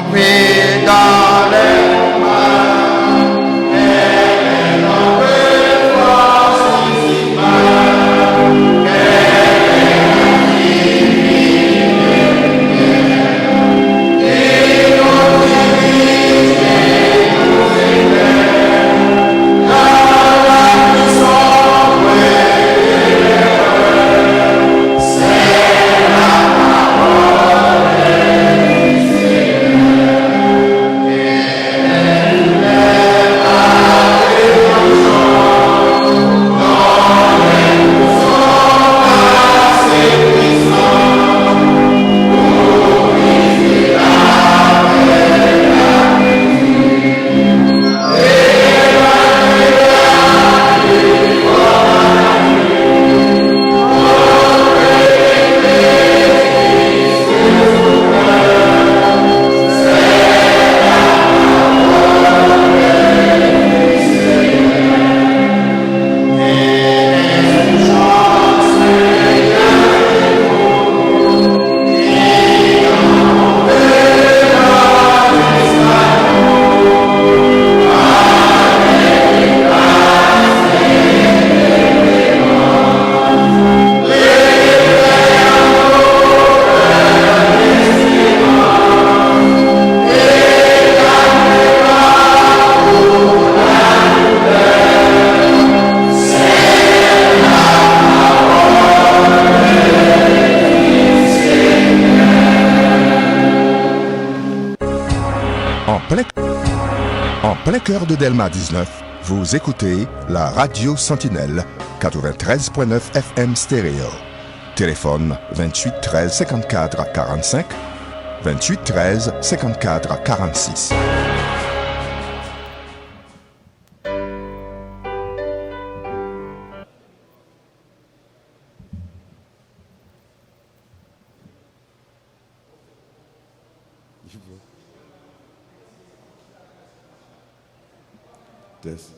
trempée dans les mains, elle est notre force principale, elle est divine et nous dirige et nous élève dans la plus sombre erreur. C'est la parole du Seigneur, elle élève la rédemption dans les bousons assez puissants pour briser la paix, la musique et la nuit pour la nuit. En plein cœur de Delma 19, vous écoutez la Radio Sentinelle 93.9 FM stéréo. Téléphone 28 13 54 45, 28 13 54 46. Test.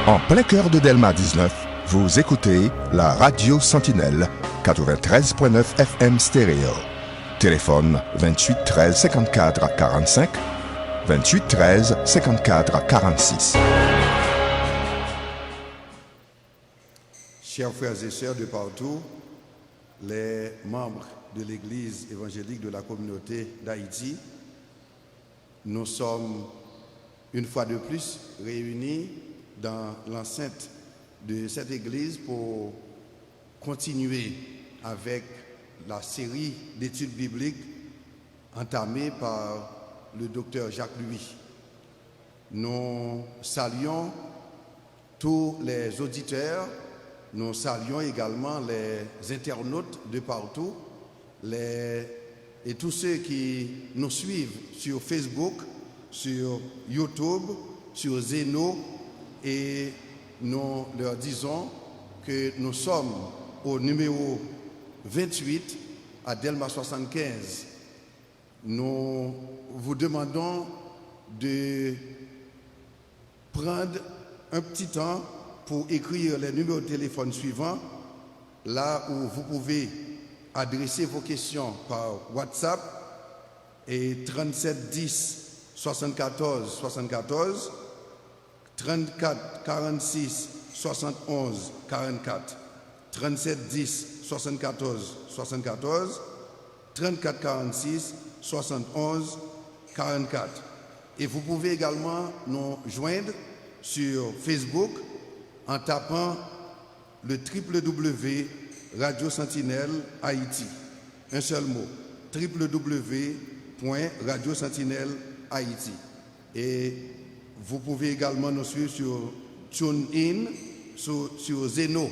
En plein cœur de Delma 19, vous écoutez la Radio Sentinelle 93.9 FM stéréo. Téléphone 28 13 54 45, 28 13 54 46. Chers frères et sœurs de partout, les membres de l'Église évangélique de la communauté d'Haïti, nous sommes une fois de plus réunis dans l'enceinte de cette église pour continuer avec la série d'études bibliques entamée par le docteur Jacques Louis. Nous saluons tous les auditeurs, nous saluons également les internautes de partout, et tous ceux qui nous suivent sur Facebook, sur YouTube, sur Zeno, et nous leur disons que nous sommes au numéro 28 à Delma 75. Nous vous demandons de prendre un petit temps pour écrire les numéros de téléphone suivants, là où vous pouvez adresser vos questions par WhatsApp, et 37 10 74 74, 34 46 71 44, 37 10 74 74, 34 46 71 44. Et vous pouvez également nous joindre sur Facebook en tapant le www Radio Sentinelle Haïti. Un seul mot, www.Radio Sentinelle Haïti. Et vous pouvez également nous suivre sur TuneIn, sur Zeno.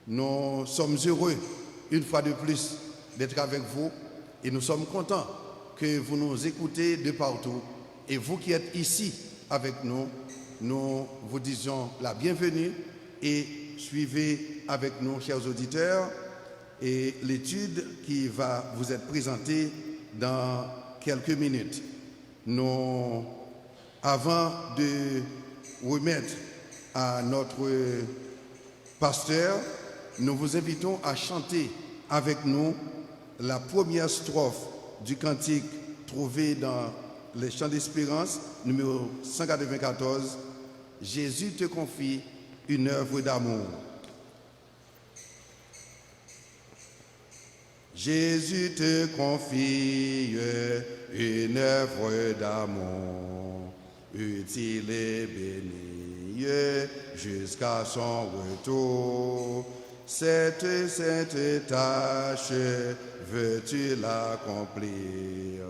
Nous sommes heureux, une fois de plus, d'être avec vous et nous sommes contents que vous nous écoutez de partout. Et vous qui êtes ici avec nous, nous vous disons la bienvenue et suivez avec nous, chers auditeurs, et l'étude qui va vous être présentée dans quelques minutes. Nous, avant de remettre à notre pasteur, nous vous invitons à chanter avec nous la première strophe du cantique trouvé dans les Chants d'Espérance, numéro 194, « Jésus te confie une œuvre d'amour ». Jésus te confie une œuvre d'amour, utile et bénie jusqu'à son retour. Cette tâche, veux-tu l'accomplir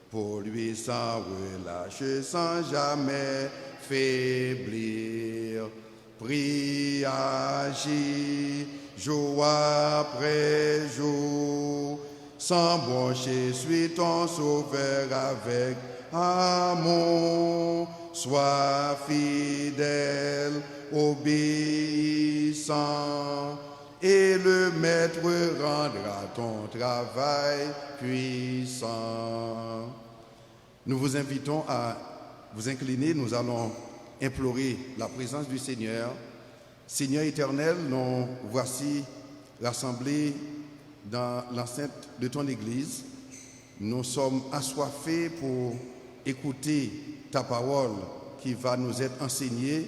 pour lui sans relâche, sans jamais faiblir? Prie, agis, jour après jour, sans broncher, suis ton sauveur avec amour. Sois fidèle, obéissant, et le Maître rendra ton travail puissant. Nous vous invitons à vous incliner, nous allons implorer la présence du Seigneur. Seigneur éternel, nous voici rassemblés dans l'enceinte de ton Église. Nous sommes assoiffés pour écouter ta parole qui va nous être enseignée.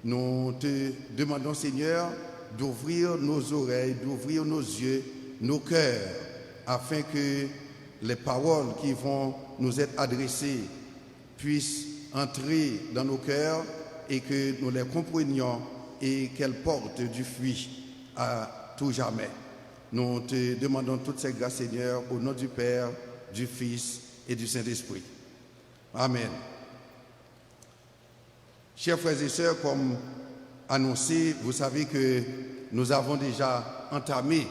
Nous te demandons, Seigneur, d'ouvrir nos oreilles, d'ouvrir nos yeux, nos cœurs, afin que les paroles qui vont nous être adressées puissent entrer dans nos cœurs et que nous les comprenions et qu'elles portent du fruit à tout jamais. Nous te demandons toutes ces grâces, Seigneur, au nom du Père, du Fils et du Saint-Esprit. Amen. Chers frères et sœurs, comme annoncé, vous savez que nous avons déjà entamé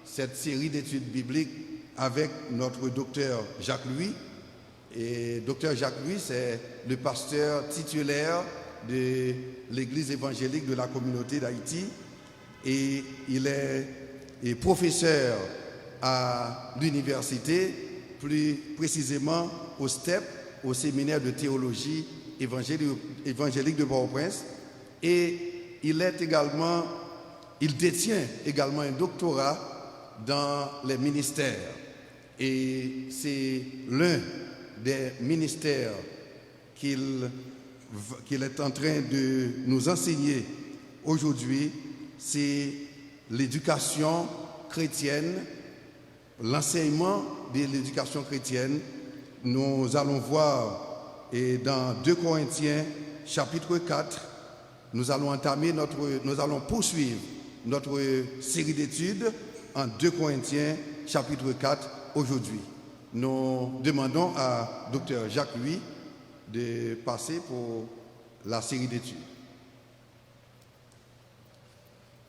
cette série d'études bibliques avec notre docteur Jacques Louis. Et docteur Jacques Louis, c'est le pasteur titulaire de l'Église évangélique de la communauté d'Haïti. Et il est professeur à l'université, plus précisément au STEP, au séminaire de théologie évangélique de Port-au-Prince. Et il détient également un doctorat dans les ministères. Et c'est l'un des ministères qu'il est en train de nous enseigner aujourd'hui, c'est l'éducation chrétienne, l'enseignement de l'éducation chrétienne. Nous allons voir, et dans 2 Corinthiens chapitre 4, nous allons poursuivre notre série d'études en 2 Corinthiens chapitre 4 aujourd'hui. Nous demandons à Dr Jacques Louis de passer pour la série d'études.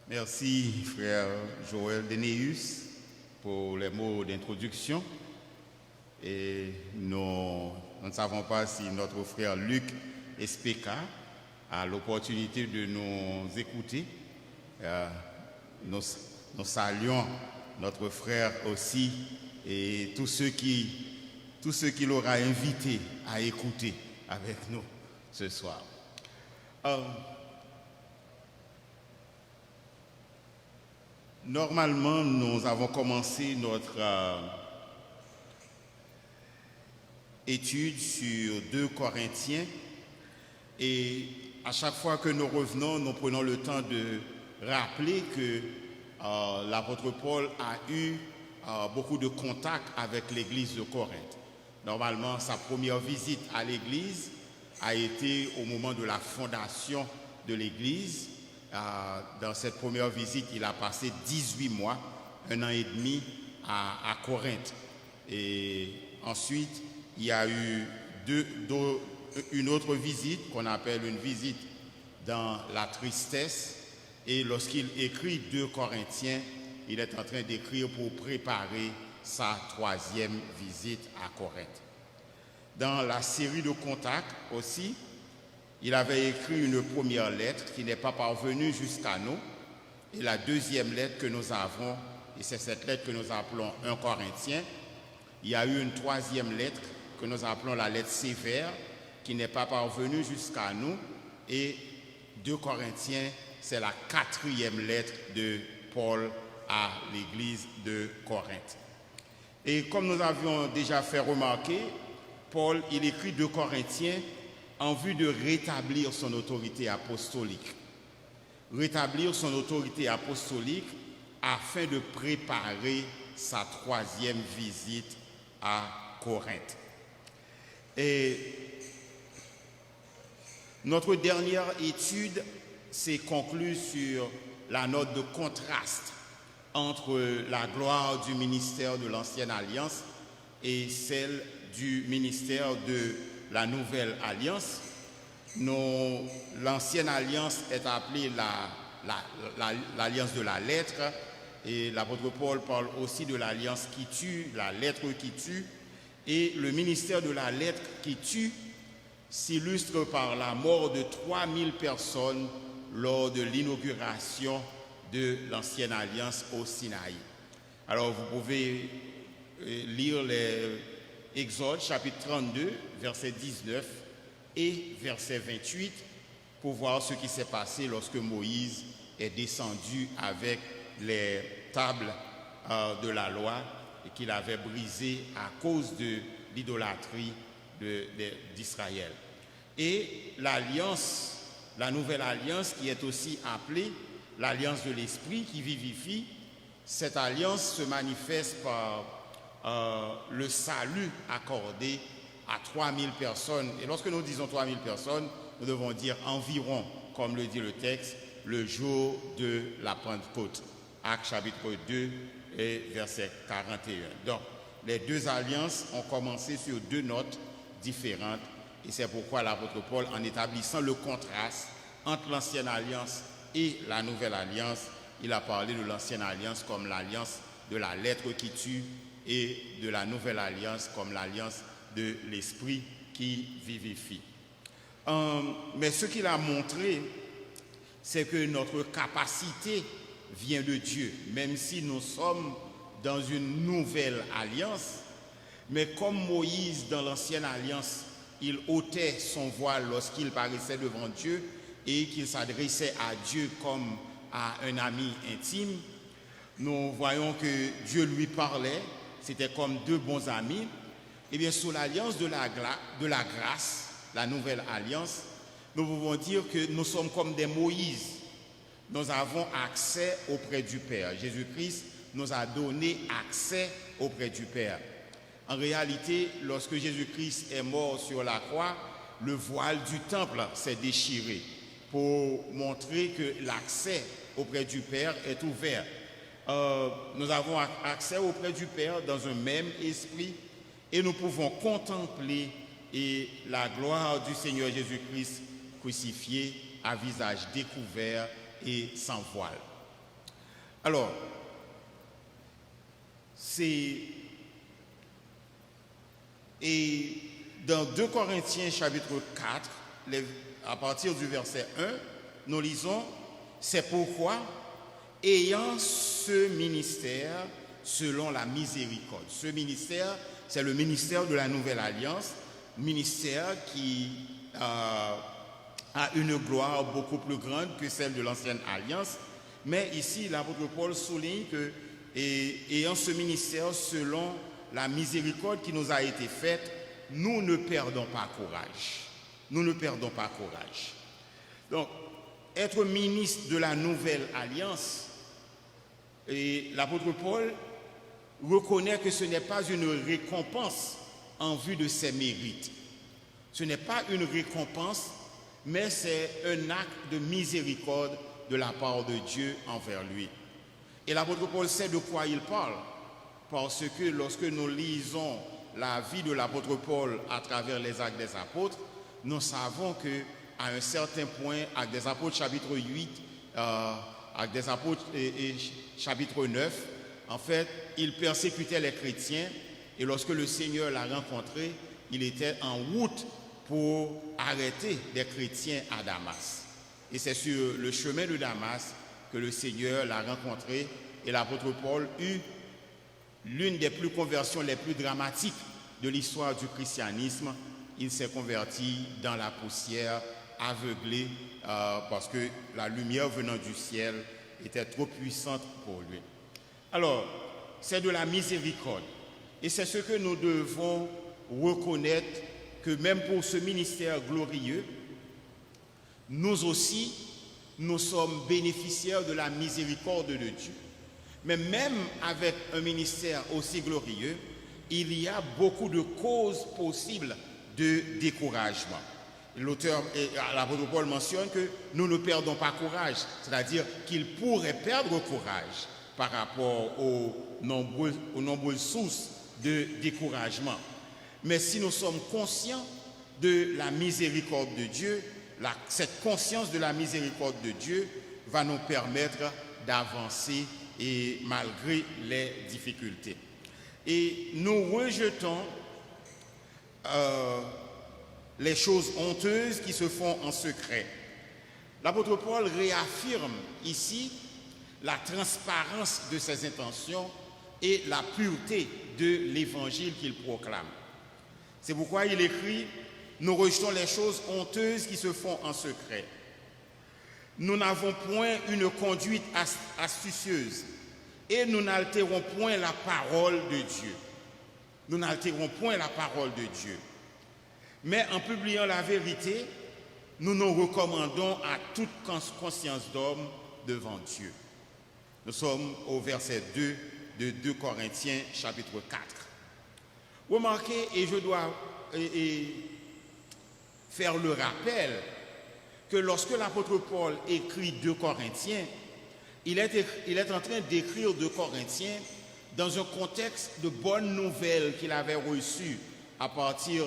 Merci, frère Joël Denéus, pour les mots d'introduction. Et nous ne savons pas si notre frère Luc Espeka a l'opportunité de nous écouter. Nous saluons notre frère aussi et tous ceux qu'il aura invités à écouter avec nous ce soir. Normalement, nous avons commencé notre étude sur 2 Corinthiens et à chaque fois que nous revenons, nous prenons le temps de rappeler que l'apôtre Paul a eu beaucoup de contacts avec l'église de Corinthe. Normalement, sa première visite à l'église a été au moment de la fondation de l'église. Dans cette première visite, il a passé 18 mois, 1 an et demi à Corinthe. Et ensuite, il y a eu une autre visite qu'on appelle une visite dans la tristesse. Et lorsqu'il écrit 2 Corinthiens, il est en train d'écrire pour préparer sa 3e visite à Corinthe. Dans la série de contacts aussi, il avait écrit une première lettre qui n'est pas parvenue jusqu'à nous. Et la 2e lettre que nous avons, et c'est cette lettre que nous appelons 1 Corinthiens, il y a eu une 3e lettre que nous appelons la lettre sévère, qui n'est pas parvenue jusqu'à nous. Et 2 Corinthiens, c'est la 4e lettre de Paul à l'église de Corinthe. Et comme nous avions déjà fait remarquer, Paul, il écrit 2 Corinthiens en vue de rétablir son autorité apostolique. Rétablir son autorité apostolique afin de préparer sa 3e visite à Corinthe. Et notre dernière étude s'est conclue sur la note de contraste entre la gloire du ministère de l'Ancienne Alliance et celle du ministère de la Nouvelle Alliance. L'Ancienne Alliance est appelée l'Alliance de la lettre, et l'apôtre Paul parle aussi de l'Alliance qui tue, la lettre qui tue, et le ministère de la lettre qui tue s'illustre par la mort de 3000 personnes lors de l'inauguration de l'Ancienne Alliance au Sinaï. Alors vous pouvez lire les Exode chapitre 32, verset 19 et verset 28 pour voir ce qui s'est passé lorsque Moïse est descendu avec les tables de la loi et qu'il avait brisées à cause de l'idolâtrie d'Israël. Et l'alliance, la nouvelle alliance qui est aussi appelée l'alliance de l'esprit qui vivifie, cette alliance se manifeste par le salut accordé à 3000 personnes. Et lorsque nous disons 3000 personnes, nous devons dire environ, comme le dit le texte, le jour de la Pentecôte. Actes chapitre 2 et verset 41. Donc, les 2 alliances ont commencé sur 2 notes différentes. Et c'est pourquoi l'apôtre Paul, en établissant le contraste entre l'ancienne alliance et la nouvelle alliance, il a parlé de l'ancienne alliance comme l'alliance de la lettre qui tue et de la nouvelle alliance comme l'alliance de l'esprit qui vivifie. Mais ce qu'il a montré, c'est que notre capacité vient de Dieu, même si nous sommes dans une nouvelle alliance. Mais comme Moïse, dans l'ancienne alliance, il ôtait son voile lorsqu'il paraissait devant Dieu et qu'il s'adressait à Dieu comme à un ami intime, nous voyons que Dieu lui parlait, c'était comme 2 bons amis. Et bien, sous l'alliance de la grâce, la nouvelle alliance, nous pouvons dire que nous sommes comme des Moïse. Nous avons accès auprès du Père. Jésus-Christ nous a donné accès auprès du Père. En réalité, lorsque Jésus-Christ est mort sur la croix, le voile du temple s'est déchiré pour montrer que l'accès auprès du Père est ouvert. Nous avons accès auprès du Père dans un même esprit et nous pouvons contempler la gloire du Seigneur Jésus-Christ crucifié à visage découvert et sans voile. Alors, et dans 2 Corinthiens chapitre 4, à partir du verset 1, nous lisons « C'est pourquoi, ayant ce ministère selon la miséricorde ». Ce ministère, c'est le ministère de la Nouvelle Alliance, ministère qui a une gloire beaucoup plus grande que celle de l'ancienne alliance. Mais ici, l'apôtre Paul souligne que, ayant ce ministère selon la miséricorde qui nous a été faite, nous ne perdons pas courage. Nous ne perdons pas courage. Donc, être ministre de la nouvelle alliance, et l'apôtre Paul reconnaît que ce n'est pas une récompense en vue de ses mérites. Ce n'est pas une récompense, mais c'est un acte de miséricorde de la part de Dieu envers lui. Et l'apôtre Paul sait de quoi il parle, parce que lorsque nous lisons la vie de l'apôtre Paul à travers les Actes des Apôtres, nous savons qu'à un certain point, Actes des Apôtres chapitre 8, Actes des Apôtres et chapitre 9, en fait, il persécutait les chrétiens et lorsque le Seigneur l'a rencontré, il était en route pour arrêter des chrétiens à Damas. Et c'est sur le chemin de Damas que le Seigneur l'a rencontré et l'apôtre Paul eut l'une des conversions les plus dramatiques de l'histoire du christianisme. Il s'est converti dans la poussière, aveuglé, parce que la lumière venant du ciel était trop puissante pour lui. Alors, c'est de la miséricorde. Et c'est ce que nous devons reconnaître, que même pour ce ministère glorieux, nous aussi, nous sommes bénéficiaires de la miséricorde de Dieu. Mais même avec un ministère aussi glorieux, il y a beaucoup de causes possibles de découragement. L'apôtre Paul mentionne que nous ne perdons pas courage, c'est-à-dire qu'il pourrait perdre courage par rapport aux nombreuses sources de découragement. Mais si nous sommes conscients de la miséricorde de Dieu, cette conscience de la miséricorde de Dieu va nous permettre d'avancer et malgré les difficultés. Et nous rejetons les choses honteuses qui se font en secret. L'apôtre Paul réaffirme ici la transparence de ses intentions et la pureté de l'évangile qu'il proclame. C'est pourquoi il écrit « Nous rejetons les choses honteuses qui se font en secret. Nous n'avons point une conduite astucieuse et nous n'altérons point la parole de Dieu. Nous n'altérons point la parole de Dieu. Mais en publiant la vérité, nous nous recommandons à toute conscience d'homme devant Dieu. » Nous sommes au verset 2 de 2 Corinthiens chapitre 4. Remarquez, et je dois faire le rappel, que lorsque l'apôtre Paul écrit 2 Corinthiens, il est en train d'écrire 2 Corinthiens dans un contexte de bonnes nouvelles qu'il avait reçues à partir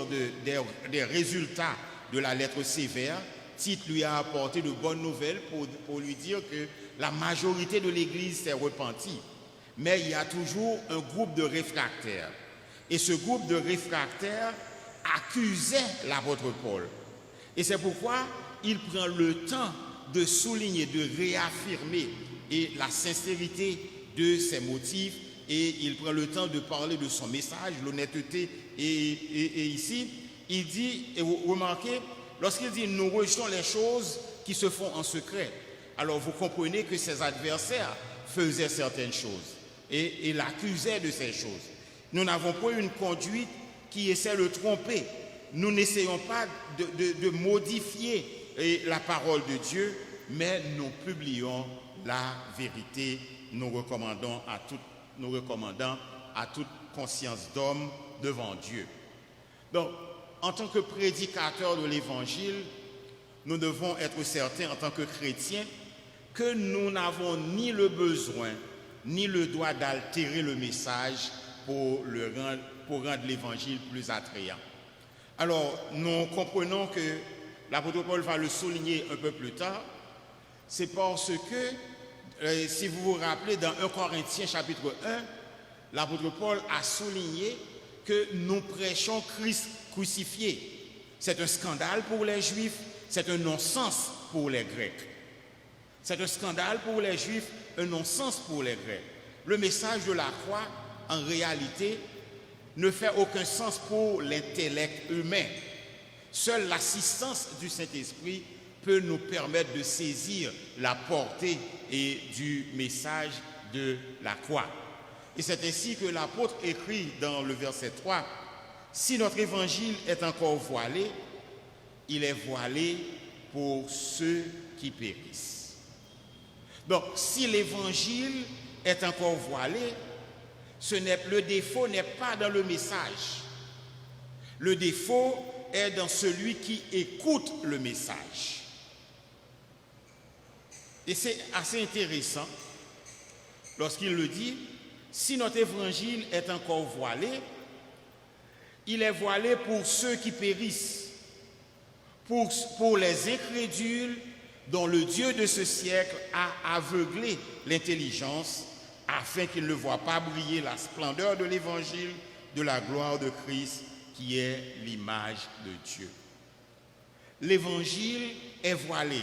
des résultats de la lettre sévère. Tite lui a apporté de bonnes nouvelles pour lui dire que la majorité de l'Église s'est repentie. Mais il y a toujours un groupe de réfractaires. Et ce groupe de réfractaires accusait l'apôtre Paul. Et c'est pourquoi il prend le temps de souligner, de réaffirmer la sincérité de ses motifs. Et il prend le temps de parler de son message, l'honnêteté. Et ici, il dit, et vous remarquez, lorsqu'il dit « nous rejetons les choses qui se font en secret », alors vous comprenez que ses adversaires faisaient certaines choses et l'accusaient de ces choses. Nous n'avons pas une conduite qui essaie de tromper. Nous n'essayons pas de modifier la parole de Dieu, mais nous publions la vérité, nous recommandant à toute conscience d'homme devant Dieu. Donc, en tant que prédicateurs de l'Évangile, nous devons être certains en tant que chrétiens que nous n'avons ni le besoin ni le droit d'altérer le message pour rendre l'Évangile plus attrayant. Alors, nous comprenons que l'apôtre Paul va le souligner un peu plus tard. C'est parce que, si vous vous rappelez, dans 1 Corinthiens chapitre 1, l'apôtre Paul a souligné que nous prêchons Christ crucifié. C'est un scandale pour les Juifs, c'est un non-sens pour les Grecs. C'est un scandale pour les Juifs, un non-sens pour les Grecs. Le message de la croix, en réalité, ne fait aucun sens pour l'intellect humain. Seule l'assistance du Saint-Esprit peut nous permettre de saisir la portée et du message de la croix. Et c'est ainsi que l'apôtre écrit dans le verset 3, « Si notre évangile est encore voilé, il est voilé pour ceux qui périssent. » Donc, si l'évangile est encore voilé, le défaut n'est pas dans le message. Le défaut est dans celui qui écoute le message. Et c'est assez intéressant lorsqu'il le dit, si notre évangile est encore voilé, il est voilé pour ceux qui périssent, pour les incrédules dont le Dieu de ce siècle a aveuglé l'intelligence afin qu'ils ne voient pas briller la splendeur de l'évangile de la gloire de Christ qui est l'image de Dieu. L'évangile est voilé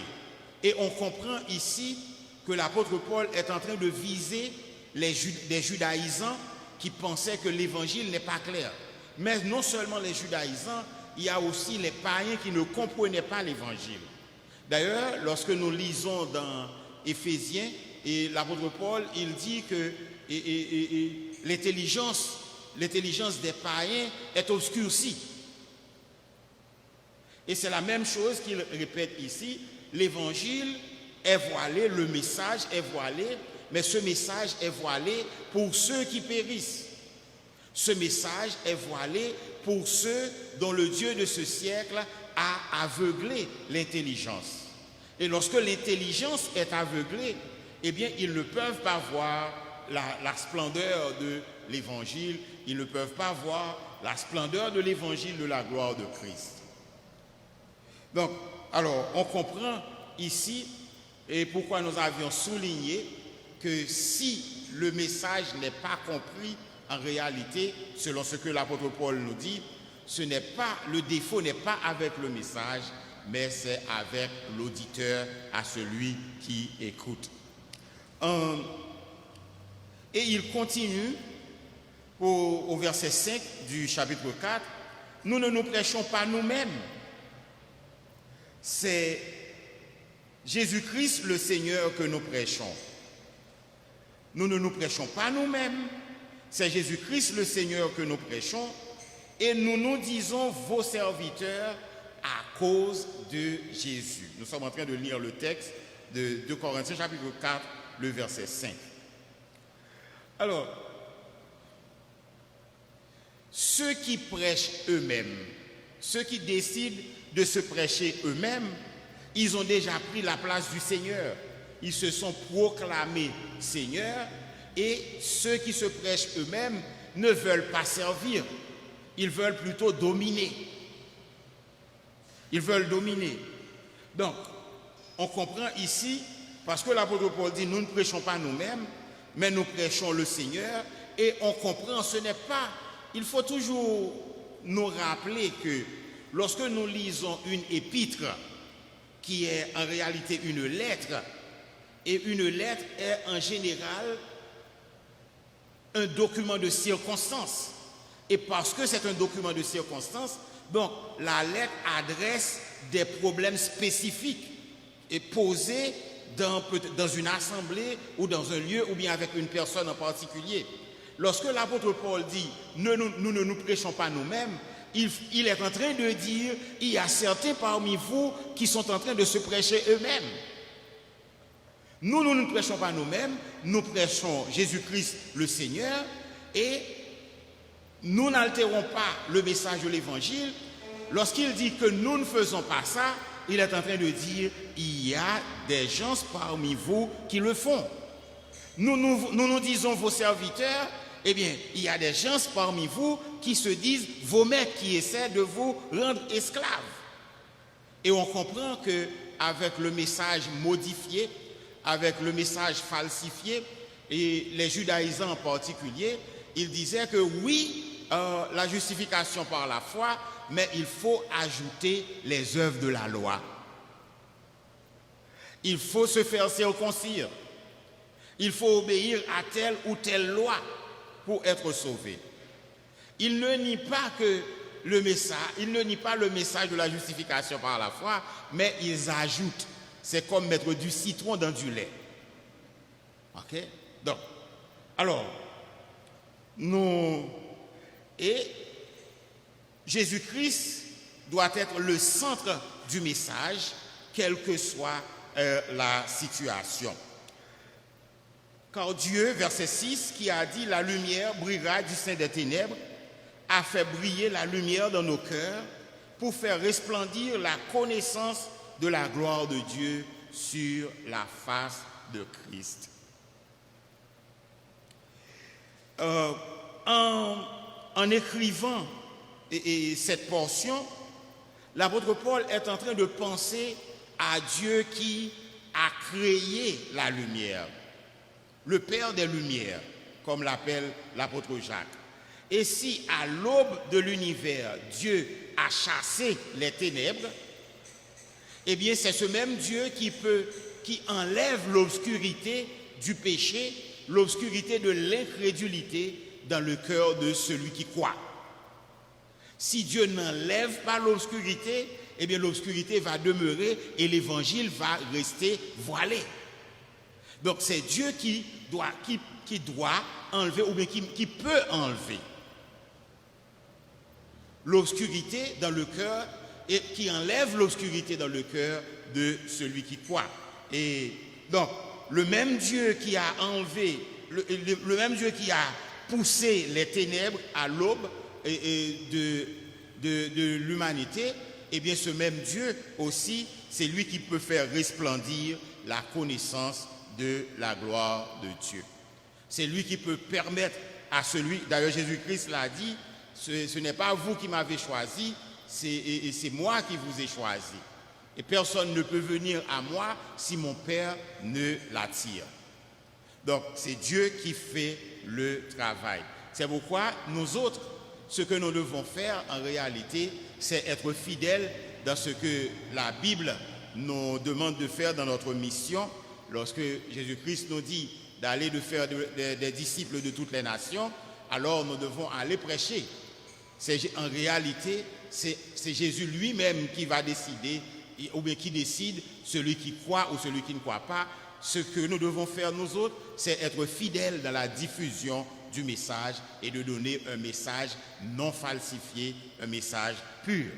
et on comprend ici que l'apôtre Paul est en train de viser des judaïsants qui pensaient que l'évangile n'est pas clair. Mais non seulement les judaïsants, il y a aussi les païens qui ne comprenaient pas l'évangile. D'ailleurs, lorsque nous lisons dans Éphésiens, et l'apôtre Paul, il dit que l'intelligence des païens est obscurcie. Et c'est la même chose qu'il répète ici, l'évangile est voilé, le message est voilé, mais ce message est voilé pour ceux qui périssent. Ce message est voilé pour ceux dont le Dieu de ce siècle a aveuglé l'intelligence. Et lorsque l'intelligence est aveuglée, eh bien, ils ne peuvent pas voir la splendeur de l'évangile, ils ne peuvent pas voir la splendeur de l'évangile de la gloire de Christ. Donc, alors, on comprend ici, et pourquoi nous avions souligné que si le message n'est pas compris en réalité, selon ce que l'apôtre Paul nous dit, le défaut n'est pas avec le message, mais c'est avec l'auditeur, à celui qui écoute. Et il continue au verset 5 du chapitre 4, « Nous ne nous prêchons pas nous-mêmes, c'est Jésus-Christ le Seigneur que nous prêchons. Nous ne nous prêchons pas nous-mêmes, c'est Jésus-Christ le Seigneur que nous prêchons, et nous nous disons vos serviteurs à cause de Jésus. » Nous sommes en train de lire le texte de 2 Corinthiens chapitre 4, le verset 5. Alors, ceux qui prêchent eux-mêmes, ceux qui décident de se prêcher eux-mêmes, ils ont déjà pris la place du Seigneur. Ils se sont proclamés Seigneur, et ceux qui se prêchent eux-mêmes ne veulent pas servir. Ils veulent plutôt dominer. Ils veulent dominer. Donc, on comprend ici, parce que l'apôtre Paul dit, nous ne prêchons pas nous-mêmes, mais nous prêchons le Seigneur, et on comprend, ce n'est pas... Il faut toujours nous rappeler que lorsque nous lisons une épître, qui est en réalité une lettre, et une lettre est en général un document de circonstance. Et parce que c'est un document de circonstance, donc la lettre adresse des problèmes spécifiques et posés dans une assemblée ou dans un lieu ou bien avec une personne en particulier. Lorsque l'apôtre Paul dit « nous ne nous prêchons pas nous-mêmes », il est en train de dire « il y a certains parmi vous qui sont en train de se prêcher eux-mêmes ». Nous ne prêchons pas nous-mêmes, nous prêchons Jésus-Christ le Seigneur et nous n'altérons pas le message de l'Évangile. Lorsqu'il dit que nous ne faisons pas ça, il est en train de dire il y a des gens parmi vous qui le font. Nous disons vos serviteurs, eh bien, il y a des gens parmi vous qui se disent vos maîtres, qui essaient de vous rendre esclaves. Et on comprend qu'avec le message modifié, avec le message falsifié, et les judaïsants en particulier, ils disaient que oui, la justification par la foi, mais il faut ajouter les œuvres de la loi. Il faut se faire circoncire. Il faut obéir à telle ou telle loi pour être sauvé. Il ne nie pas que le message, ils ne nient pas le message de la justification par la foi, mais ils ajoutent. C'est comme mettre du citron dans du lait. Ok? Donc, alors, et Jésus-Christ doit être le centre du message, quelle que soit la situation. Car Dieu, verset 6, qui a dit « La lumière brillera du sein des ténèbres », a fait briller la lumière dans nos cœurs pour faire resplendir la connaissance de la gloire de Dieu sur la face de Christ. En écrivant cette portion, l'apôtre Paul est en train de penser à Dieu qui a créé la lumière, le Père des Lumières, comme l'appelle l'apôtre Jacques. Et si à l'aube de l'univers, Dieu a chassé les ténèbres, eh bien c'est ce même Dieu qui enlève l'obscurité du péché, l'obscurité de l'incrédulité dans le cœur de celui qui croit. Si Dieu n'enlève pas l'obscurité, eh bien l'obscurité va demeurer et l'évangile va rester voilé. Donc c'est Dieu qui doit enlever, ou bien qui peut enlever l'obscurité dans le cœur, et qui enlève l'obscurité dans le cœur de celui qui croit. Et donc, le même Dieu qui a enlevé, le même Dieu qui a poussé les ténèbres à l'aube de l'humanité, eh bien ce même Dieu aussi, c'est lui qui peut faire resplendir la connaissance de la gloire de Dieu. C'est lui qui peut permettre à celui, d'ailleurs Jésus-Christ l'a dit, ce n'est pas vous qui m'avez choisi, c'est moi qui vous ai choisi. Et personne ne peut venir à moi si mon Père ne l'attire. Donc c'est Dieu qui fait le travail. C'est pourquoi nous autres, ce que nous devons faire en réalité, c'est être fidèles dans ce que la Bible nous demande de faire dans notre mission. Lorsque Jésus-Christ nous dit d'aller de faire des disciples de toutes les nations, alors nous devons aller prêcher. En réalité, c'est Jésus lui-même qui va décider, ou bien qui décide, celui qui croit ou celui qui ne croit pas. Ce que nous devons faire nous autres, c'est être fidèles dans la diffusion du message et de donner un message non falsifié, un message pur.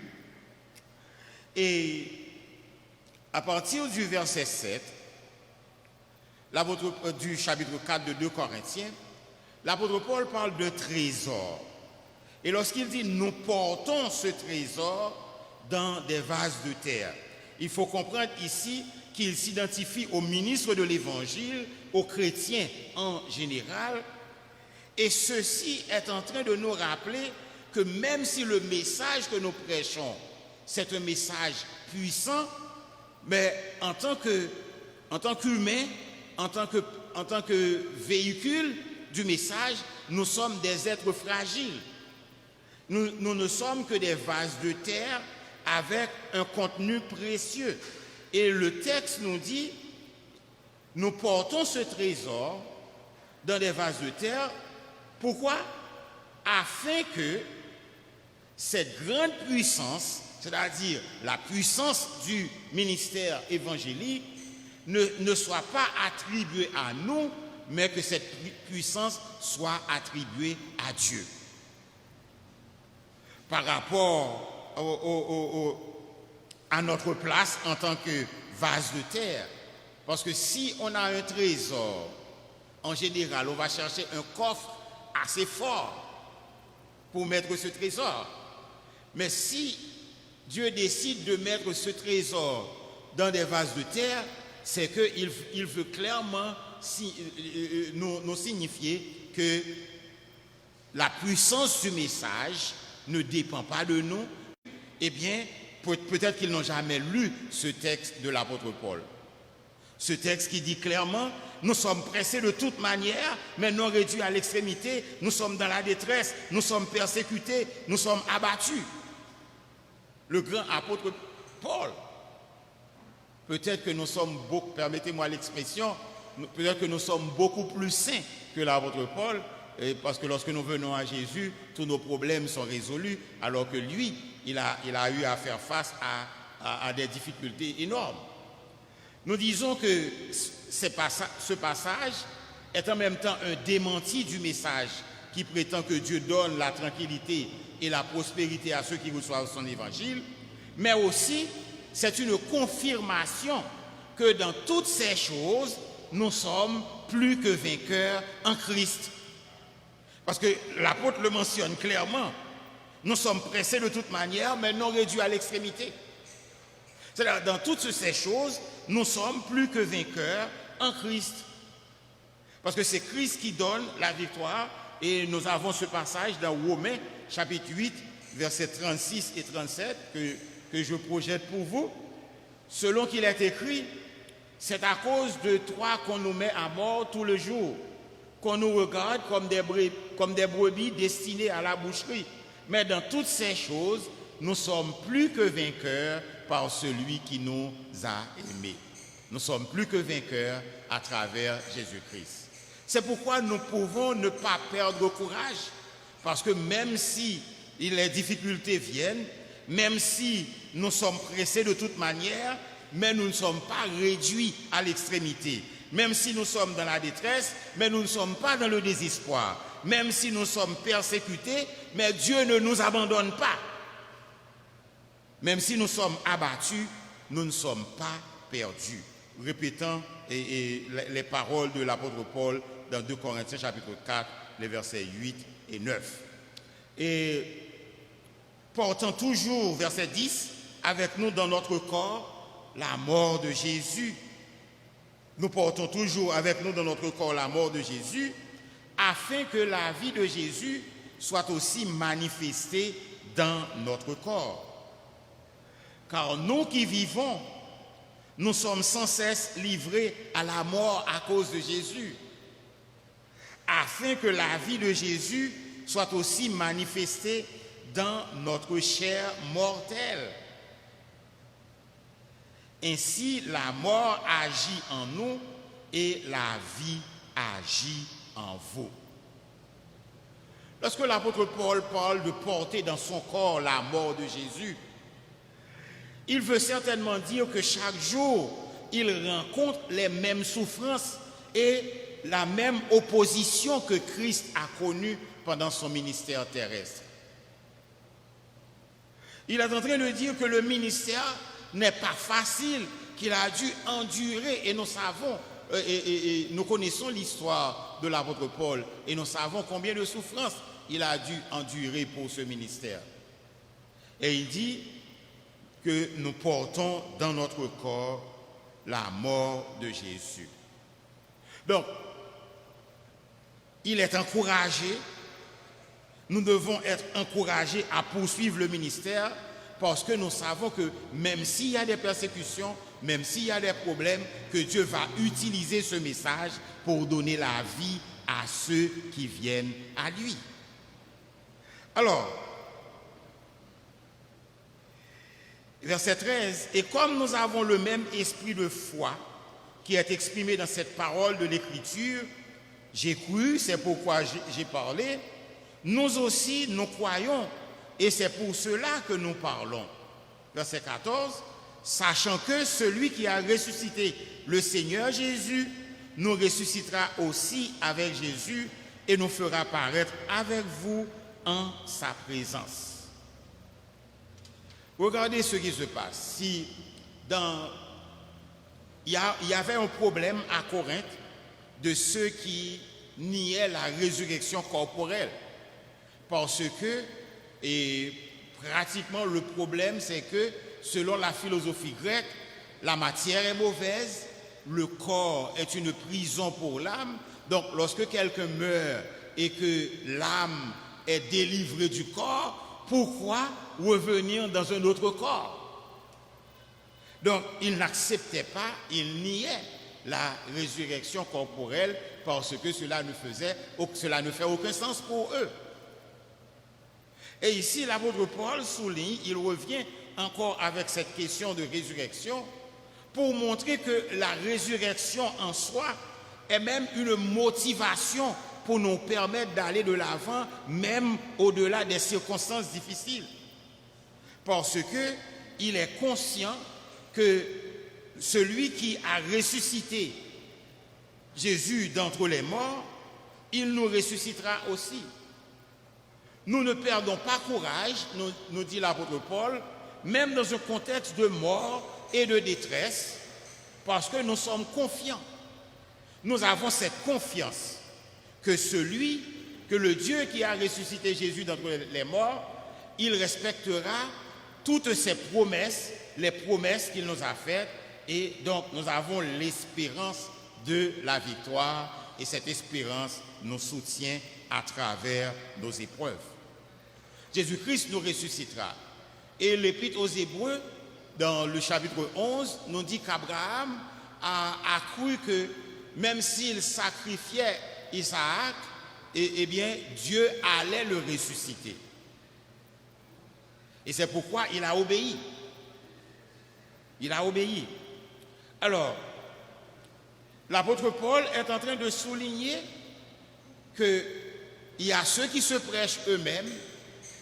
Et à partir du verset 7, du chapitre 4 de 2 Corinthiens, l'apôtre Paul parle de trésor. Et lorsqu'il dit « nous portons ce trésor dans des vases de terre », il faut comprendre ici qu'il s'identifie aux ministres de l'Évangile, aux chrétiens en général, et ceci est en train de nous rappeler que même si le message que nous prêchons, c'est un message puissant, mais en tant qu'humain, en tant que véhicule du message, nous sommes des êtres fragiles. Nous ne sommes que des vases de terre avec un contenu précieux. Et le texte nous dit, nous portons ce trésor dans des vases de terre. Pourquoi? Afin que cette grande puissance, c'est-à-dire la puissance du ministère évangélique, ne soit pas attribuée à nous, mais que cette puissance soit attribuée à Dieu. Par rapport à notre place en tant que vase de terre. Parce que si on a un trésor, en général, on va chercher un coffre assez fort pour mettre ce trésor. Mais si Dieu décide de mettre ce trésor dans des vases de terre, c'est qu'il veut clairement nous signifier que la puissance du message ne dépend pas de nous. Eh bien, peut-être qu'ils n'ont jamais lu ce texte de l'apôtre Paul. Ce texte qui dit clairement, nous sommes pressés de toute manière, mais non réduits à l'extrémité, nous sommes dans la détresse, nous sommes persécutés, nous sommes abattus. Le grand apôtre Paul. Peut-être que nous sommes beaucoup, permettez-moi l'expression, peut-être que nous sommes beaucoup plus saints que l'apôtre Paul, parce que lorsque nous venons à Jésus, tous nos problèmes sont résolus, alors que lui, il a eu à faire face à des difficultés énormes. Nous disons que ce passage est en même temps un démenti du message qui prétend que Dieu donne la tranquillité et la prospérité à ceux qui reçoivent son évangile, mais aussi c'est une confirmation que dans toutes ces choses, nous sommes plus que vainqueurs en Christ. Parce que l'apôtre le mentionne clairement, nous sommes pressés de toute manière, mais non réduits à l'extrémité. C'est-à-dire, dans toutes ces choses, nous sommes plus que vainqueurs en Christ. Parce que c'est Christ qui donne la victoire, et nous avons ce passage dans Romains, chapitre 8, versets 36 et 37, que je projette pour vous. Selon qu'il est écrit, c'est à cause de toi qu'on nous met à mort tout le jour, qu'on nous regarde comme des brebis destinées à la boucherie. Mais dans toutes ces choses, nous sommes plus que vainqueurs par celui qui nous a aimés. Nous sommes plus que vainqueurs à travers Jésus-Christ. C'est pourquoi nous pouvons ne pas perdre courage, parce que même si les difficultés viennent, même si nous sommes pressés de toute manière, mais nous ne sommes pas réduits à l'extrémité. Même si nous sommes dans la détresse, mais nous ne sommes pas dans le désespoir. Même si nous sommes persécutés, mais Dieu ne nous abandonne pas. Même si nous sommes abattus, nous ne sommes pas perdus. Répétant les paroles de l'apôtre Paul dans 2 Corinthiens chapitre 4, les versets 8 et 9. Et portant toujours, verset 10, avec nous dans notre corps, la mort de Jésus. Nous portons toujours avec nous dans notre corps la mort de Jésus, afin que la vie de Jésus soit aussi manifestée dans notre corps. Car nous qui vivons, nous sommes sans cesse livrés à la mort à cause de Jésus, afin que la vie de Jésus soit aussi manifestée dans notre chair mortelle. Ainsi, la mort agit en nous et la vie agit en vous. Lorsque l'apôtre Paul parle de porter dans son corps la mort de Jésus, il veut certainement dire que chaque jour, il rencontre les mêmes souffrances et la même opposition que Christ a connue pendant son ministère terrestre. Il est en train de dire que le ministère n'est pas facile, qu'il a dû endurer, et nous savons, et nous connaissons l'histoire de l'apôtre Paul, et nous savons combien de souffrances il a dû endurer pour ce ministère. Et il dit que nous portons dans notre corps la mort de Jésus. Donc, il est encouragé, nous devons être encouragés à poursuivre le ministère, parce que nous savons que même s'il y a des persécutions, même s'il y a des problèmes, que Dieu va utiliser ce message pour donner la vie à ceux qui viennent à lui. Alors, verset 13, « Et comme nous avons le même esprit de foi qui est exprimé dans cette parole de l'Écriture, j'ai cru, c'est pourquoi j'ai parlé, nous aussi nous croyons, et c'est pour cela que nous parlons. » Verset 14, « Sachant que celui qui a ressuscité le Seigneur Jésus nous ressuscitera aussi avec Jésus et nous fera paraître avec vous en sa présence. » Regardez ce qui se passe. Si il y avait un problème à Corinthe de ceux qui niaient la résurrection corporelle, parce que, et pratiquement le problème, c'est que selon la philosophie grecque, la matière est mauvaise, le corps est une prison pour l'âme. Donc lorsque quelqu'un meurt et que l'âme est délivrée du corps, pourquoi revenir dans un autre corps? Donc ils n'acceptaient pas, ils niaient la résurrection corporelle parce que cela ne fait aucun sens pour eux. Et ici, l'apôtre Paul souligne, il revient encore avec cette question de résurrection pour montrer que la résurrection en soi est même une motivation pour nous permettre d'aller de l'avant, même au-delà des circonstances difficiles. Parce qu'il est conscient que celui qui a ressuscité Jésus d'entre les morts, il nous ressuscitera aussi. Nous ne perdons pas courage, nous dit l'apôtre Paul, même dans un contexte de mort et de détresse, parce que nous sommes confiants. Nous avons cette confiance que le Dieu qui a ressuscité Jésus d'entre les morts, il respectera toutes ses promesses, les promesses qu'il nous a faites, et donc nous avons l'espérance de la victoire, et cette espérance nous soutient à travers nos épreuves. Jésus-Christ nous ressuscitera. Et l'Épître aux Hébreux, dans le chapitre 11, nous dit qu'Abraham a cru que même s'il sacrifiait Isaac, eh bien, Dieu allait le ressusciter. Et c'est pourquoi il a obéi. Il a obéi. Alors, l'apôtre Paul est en train de souligner qu'il y a ceux qui se prêchent eux-mêmes,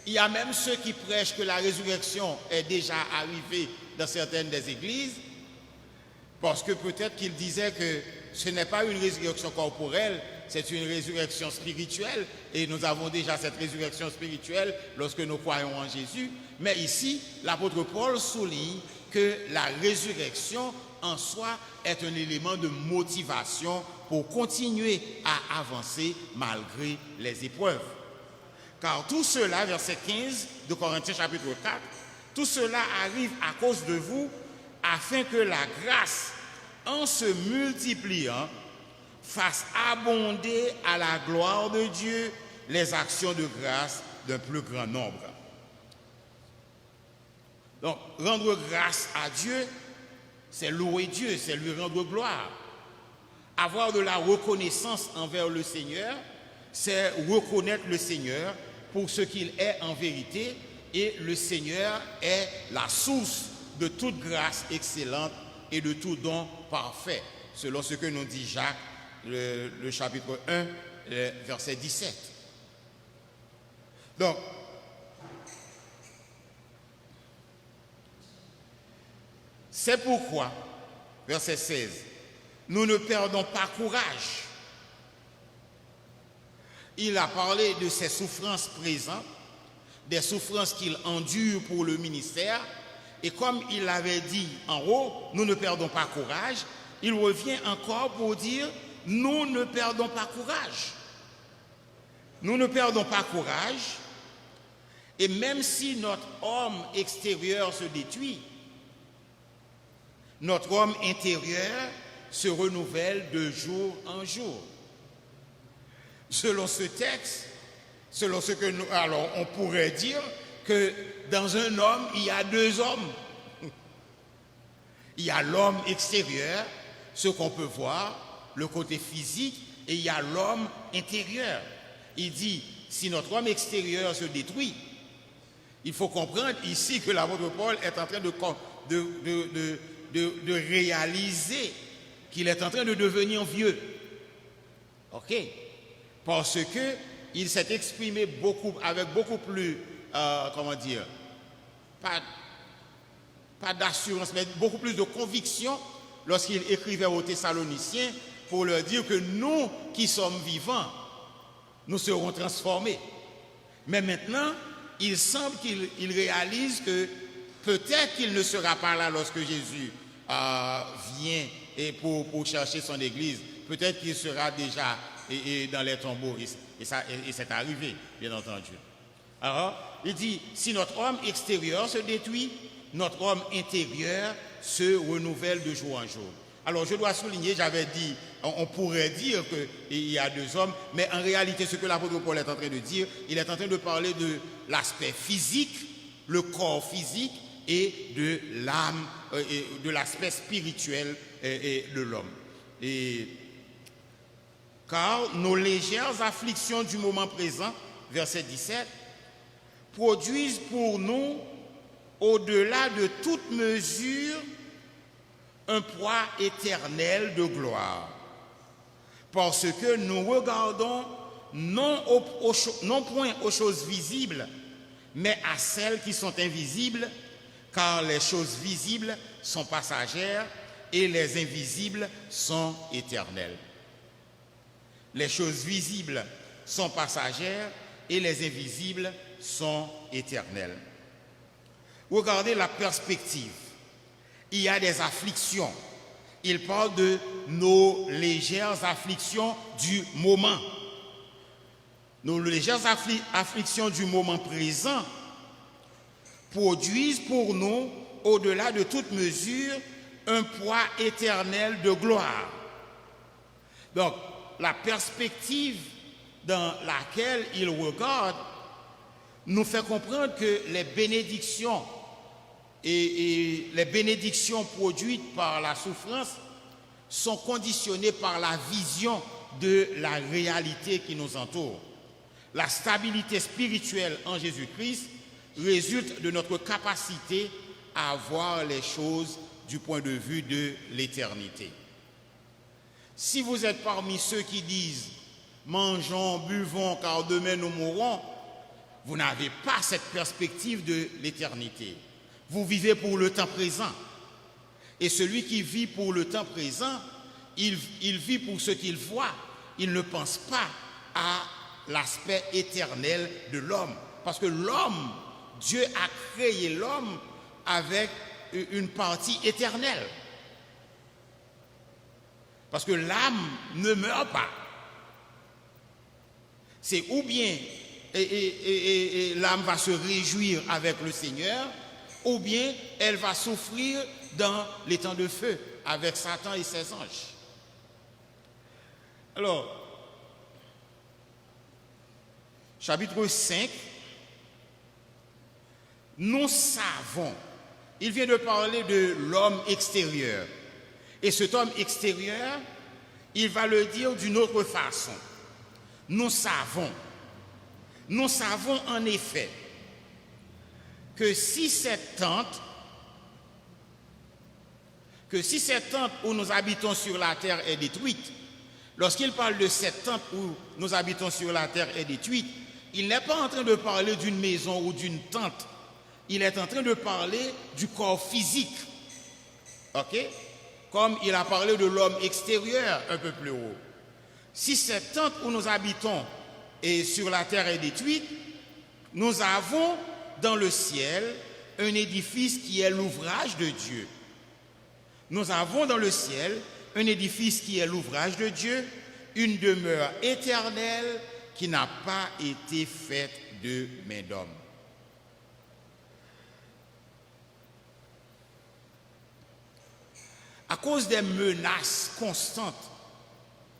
il y a même ceux qui prêchent que la résurrection est déjà arrivée dans certaines des églises, parce que peut-être qu'ils disaient que ce n'est pas une résurrection corporelle, c'est une résurrection spirituelle, et nous avons déjà cette résurrection spirituelle lorsque nous croyons en Jésus. Mais ici, l'apôtre Paul souligne que la résurrection en soi est un élément de motivation pour continuer à avancer malgré les épreuves. Car tout cela, verset 15 de Corinthiens chapitre 4, tout cela arrive à cause de vous, afin que la grâce, en se multipliant, fasse abonder à la gloire de Dieu les actions de grâce d'un plus grand nombre. Donc, rendre grâce à Dieu, c'est louer Dieu, c'est lui rendre gloire. Avoir de la reconnaissance envers le Seigneur, c'est reconnaître le Seigneur pour ce qu'il est en vérité, et le Seigneur est la source de toute grâce excellente et de tout don parfait, selon ce que nous dit Jacques, le chapitre 1, verset 17. Donc, c'est pourquoi, verset 16, nous ne perdons pas courage. Il a parlé de ses souffrances présentes, des souffrances qu'il endure pour le ministère, et comme il l'avait dit en haut, nous ne perdons pas courage, il revient encore pour dire, nous ne perdons pas courage. Nous ne perdons pas courage, et même si notre homme extérieur se détruit, notre homme intérieur se renouvelle de jour en jour. Selon ce texte, selon ce que nous... Alors, on pourrait dire que dans un homme, il y a deux hommes. Il y a l'homme extérieur, ce qu'on peut voir, le côté physique, et il y a l'homme intérieur. Il dit, si notre homme extérieur se détruit, il faut comprendre ici que l'apôtre Paul est en train de réaliser qu'il est en train de devenir vieux. OK? Parce que il s'est exprimé avec beaucoup plus, pas d'assurance, mais beaucoup plus de conviction lorsqu'il écrivait aux Thessaloniciens pour leur dire que nous qui sommes vivants, nous serons transformés. Mais maintenant, il semble qu'il réalise que peut-être qu'il ne sera pas là lorsque Jésus vient pour chercher son église. Peut-être qu'il sera déjà dans les tombeaux. Et c'est arrivé, bien entendu. Alors, il dit, si notre homme extérieur se détruit, notre homme intérieur se renouvelle de jour en jour. Alors, je dois souligner, j'avais dit, on pourrait dire qu'il y a deux hommes, mais en réalité, ce que l'apôtre Paul est en train de dire, il est en train de parler de l'aspect physique, le corps physique, et de l'âme, de l'aspect spirituel de l'homme. Car nos légères afflictions du moment présent, verset 17, produisent pour nous, au-delà de toute mesure, un poids éternel de gloire, parce que nous regardons non point aux choses visibles, mais à celles qui sont invisibles, car les choses visibles sont passagères et les invisibles sont éternelles. Les choses visibles sont passagères et les invisibles sont éternelles. Regardez la perspective. Il y a des afflictions. Il parle de nos légères afflictions du moment. Nos légères afflictions du moment présent produisent pour nous, au-delà de toute mesure, un poids éternel de gloire. Donc, la perspective dans laquelle il regarde nous fait comprendre que les bénédictions et les bénédictions produites par la souffrance sont conditionnées par la vision de la réalité qui nous entoure. La stabilité spirituelle en Jésus-Christ résulte de notre capacité à voir les choses du point de vue de l'éternité. Si vous êtes parmi ceux qui disent « mangeons, buvons, car demain nous mourrons », vous n'avez pas cette perspective de l'éternité. Vous vivez pour le temps présent. Et celui qui vit pour le temps présent, il vit pour ce qu'il voit. Il ne pense pas à l'aspect éternel de l'homme. Parce que l'homme, Dieu a créé l'homme avec une partie éternelle. Parce que l'âme ne meurt pas. C'est ou bien et l'âme va se réjouir avec le Seigneur, ou bien elle va souffrir dans les temps de feu avec Satan et ses anges. Alors, chapitre 5, nous savons, il vient de parler de l'homme extérieur. Et cet homme extérieur, il va le dire d'une autre façon. Nous savons en effet que si cette tente où nous habitons sur la terre est détruite, lorsqu'il parle de cette tente où nous habitons sur la terre est détruite, il n'est pas en train de parler d'une maison ou d'une tente. Il est en train de parler du corps physique. OK? Comme il a parlé de l'homme extérieur un peu plus haut. Si cette tente où nous habitons et sur la terre est détruite, nous avons dans le ciel un édifice qui est l'ouvrage de Dieu. Nous avons dans le ciel un édifice qui est l'ouvrage de Dieu, une demeure éternelle qui n'a pas été faite de main d'homme. À cause des menaces constantes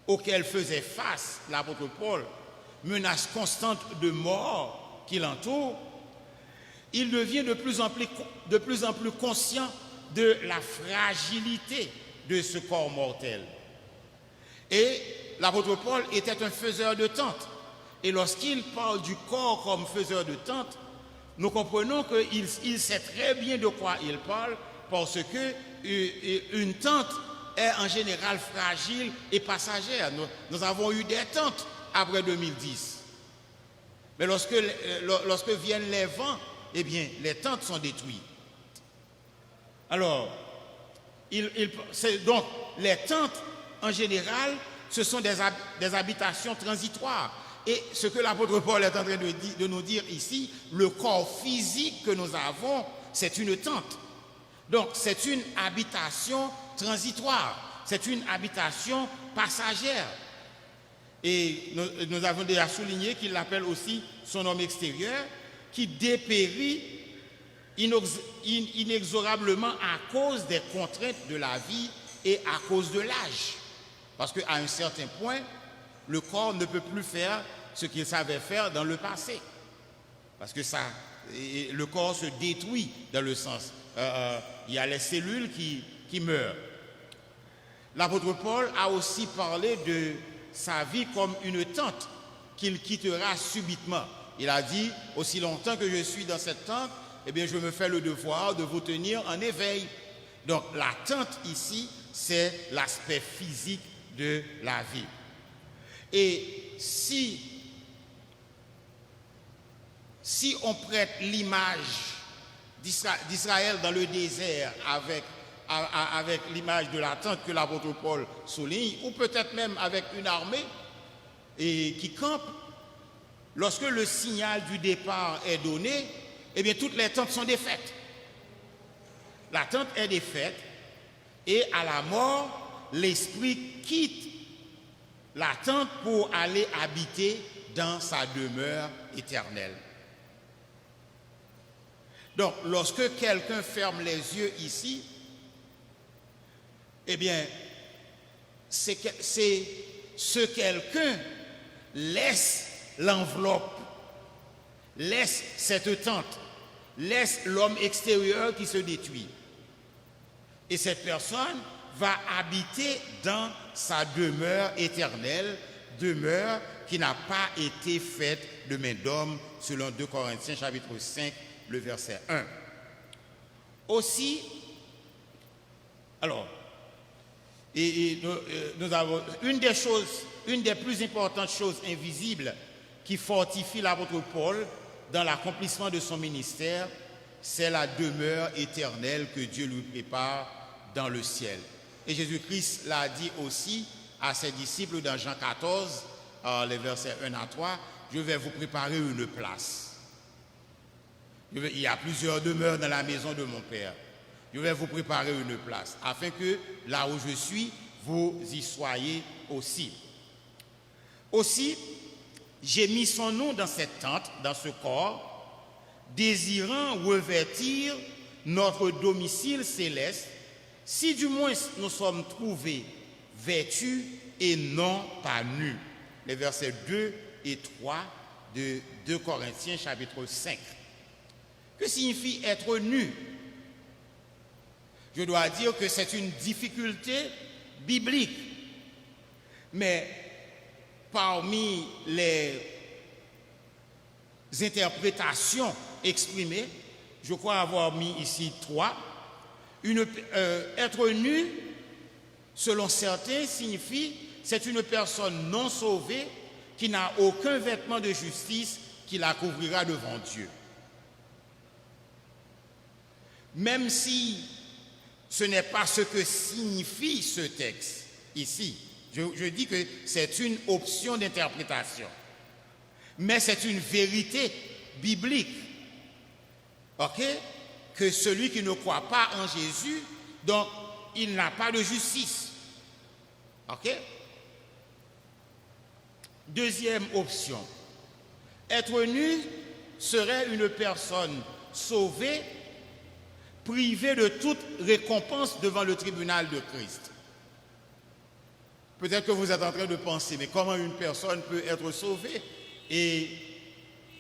auxquelles faisait face l'apôtre Paul, menaces constantes de mort qui l'entourent, il devient de plus en plus conscient de la fragilité de ce corps mortel. Et l'apôtre Paul était un faiseur de tentes. Et lorsqu'il parle du corps comme faiseur de tentes, nous comprenons qu'il sait très bien de quoi il parle, parce que une tente est en général fragile et passagère. Nous avons eu des tentes après 2010. Mais lorsque viennent les vents, eh bien, les tentes sont détruites. Alors, donc, les tentes, en général, ce sont des habitations transitoires. Et ce que l'apôtre Paul est en train de nous dire ici, le corps physique que nous avons, c'est une tente. Donc, c'est une habitation transitoire. C'est une habitation passagère. Et nous avons déjà souligné qu'il l'appelle aussi son homme extérieur, qui dépérit inexorablement à cause des contraintes de la vie et à cause de l'âge. Parce qu'à un certain point, le corps ne peut plus faire ce qu'il savait faire dans le passé. Parce que le corps se détruit dans le sens. Il y a les cellules qui meurent. L'apôtre Paul a aussi parlé de sa vie comme une tente qu'il quittera subitement. Il a dit, aussi longtemps que je suis dans cette tente, eh bien, je me fais le devoir de vous tenir en éveil. Donc, la tente ici, c'est l'aspect physique de la vie. Et si si on prête l'image d'Israël dans le désert avec l'image de la tente que l'apôtre Paul souligne, ou peut-être même avec une armée qui campe, lorsque le signal du départ est donné, eh bien toutes les tentes sont défaites. La tente est défaite et à la mort, l'esprit quitte la tente pour aller habiter dans sa demeure éternelle. Donc, lorsque quelqu'un ferme les yeux ici, eh bien, c'est ce quelqu'un laisse l'enveloppe, laisse cette tente, laisse l'homme extérieur qui se détruit. Et cette personne va habiter dans sa demeure éternelle, demeure qui n'a pas été faite de main d'homme, selon 2 Corinthiens chapitre 5, le verset 1. Aussi, alors, nous avons une des plus importantes choses invisibles qui fortifie l'apôtre Paul dans l'accomplissement de son ministère, c'est la demeure éternelle que Dieu lui prépare dans le ciel. Et Jésus-Christ l'a dit aussi à ses disciples dans Jean 14, les versets 1 à 3, je vais vous préparer une place. Il y a plusieurs demeures dans la maison de mon Père. Je vais vous préparer une place, afin que là où je suis, vous y soyez aussi. Aussi, j'ai mis son nom dans cette tente, dans ce corps, désirant revêtir notre domicile céleste, si du moins nous sommes trouvés vêtus et non pas nus. Les versets 2 et 3 de 2 Corinthiens chapitre 5. Que signifie être nu? Je dois dire que c'est une difficulté biblique. Mais parmi les interprétations exprimées, je crois avoir mis ici 3. Être nu, selon certains, signifie c'est une personne non sauvée qui n'a aucun vêtement de justice qui la couvrira devant Dieu. Même si ce n'est pas ce que signifie ce texte ici, je dis que c'est une option d'interprétation, mais c'est une vérité biblique, ok? Que celui qui ne croit pas en Jésus, donc il n'a pas de justice, ok? Deuxième option, être nu serait une personne sauvée, privée de toute récompense devant le tribunal de Christ. Peut-être que vous êtes en train de penser, mais comment une personne peut être sauvée et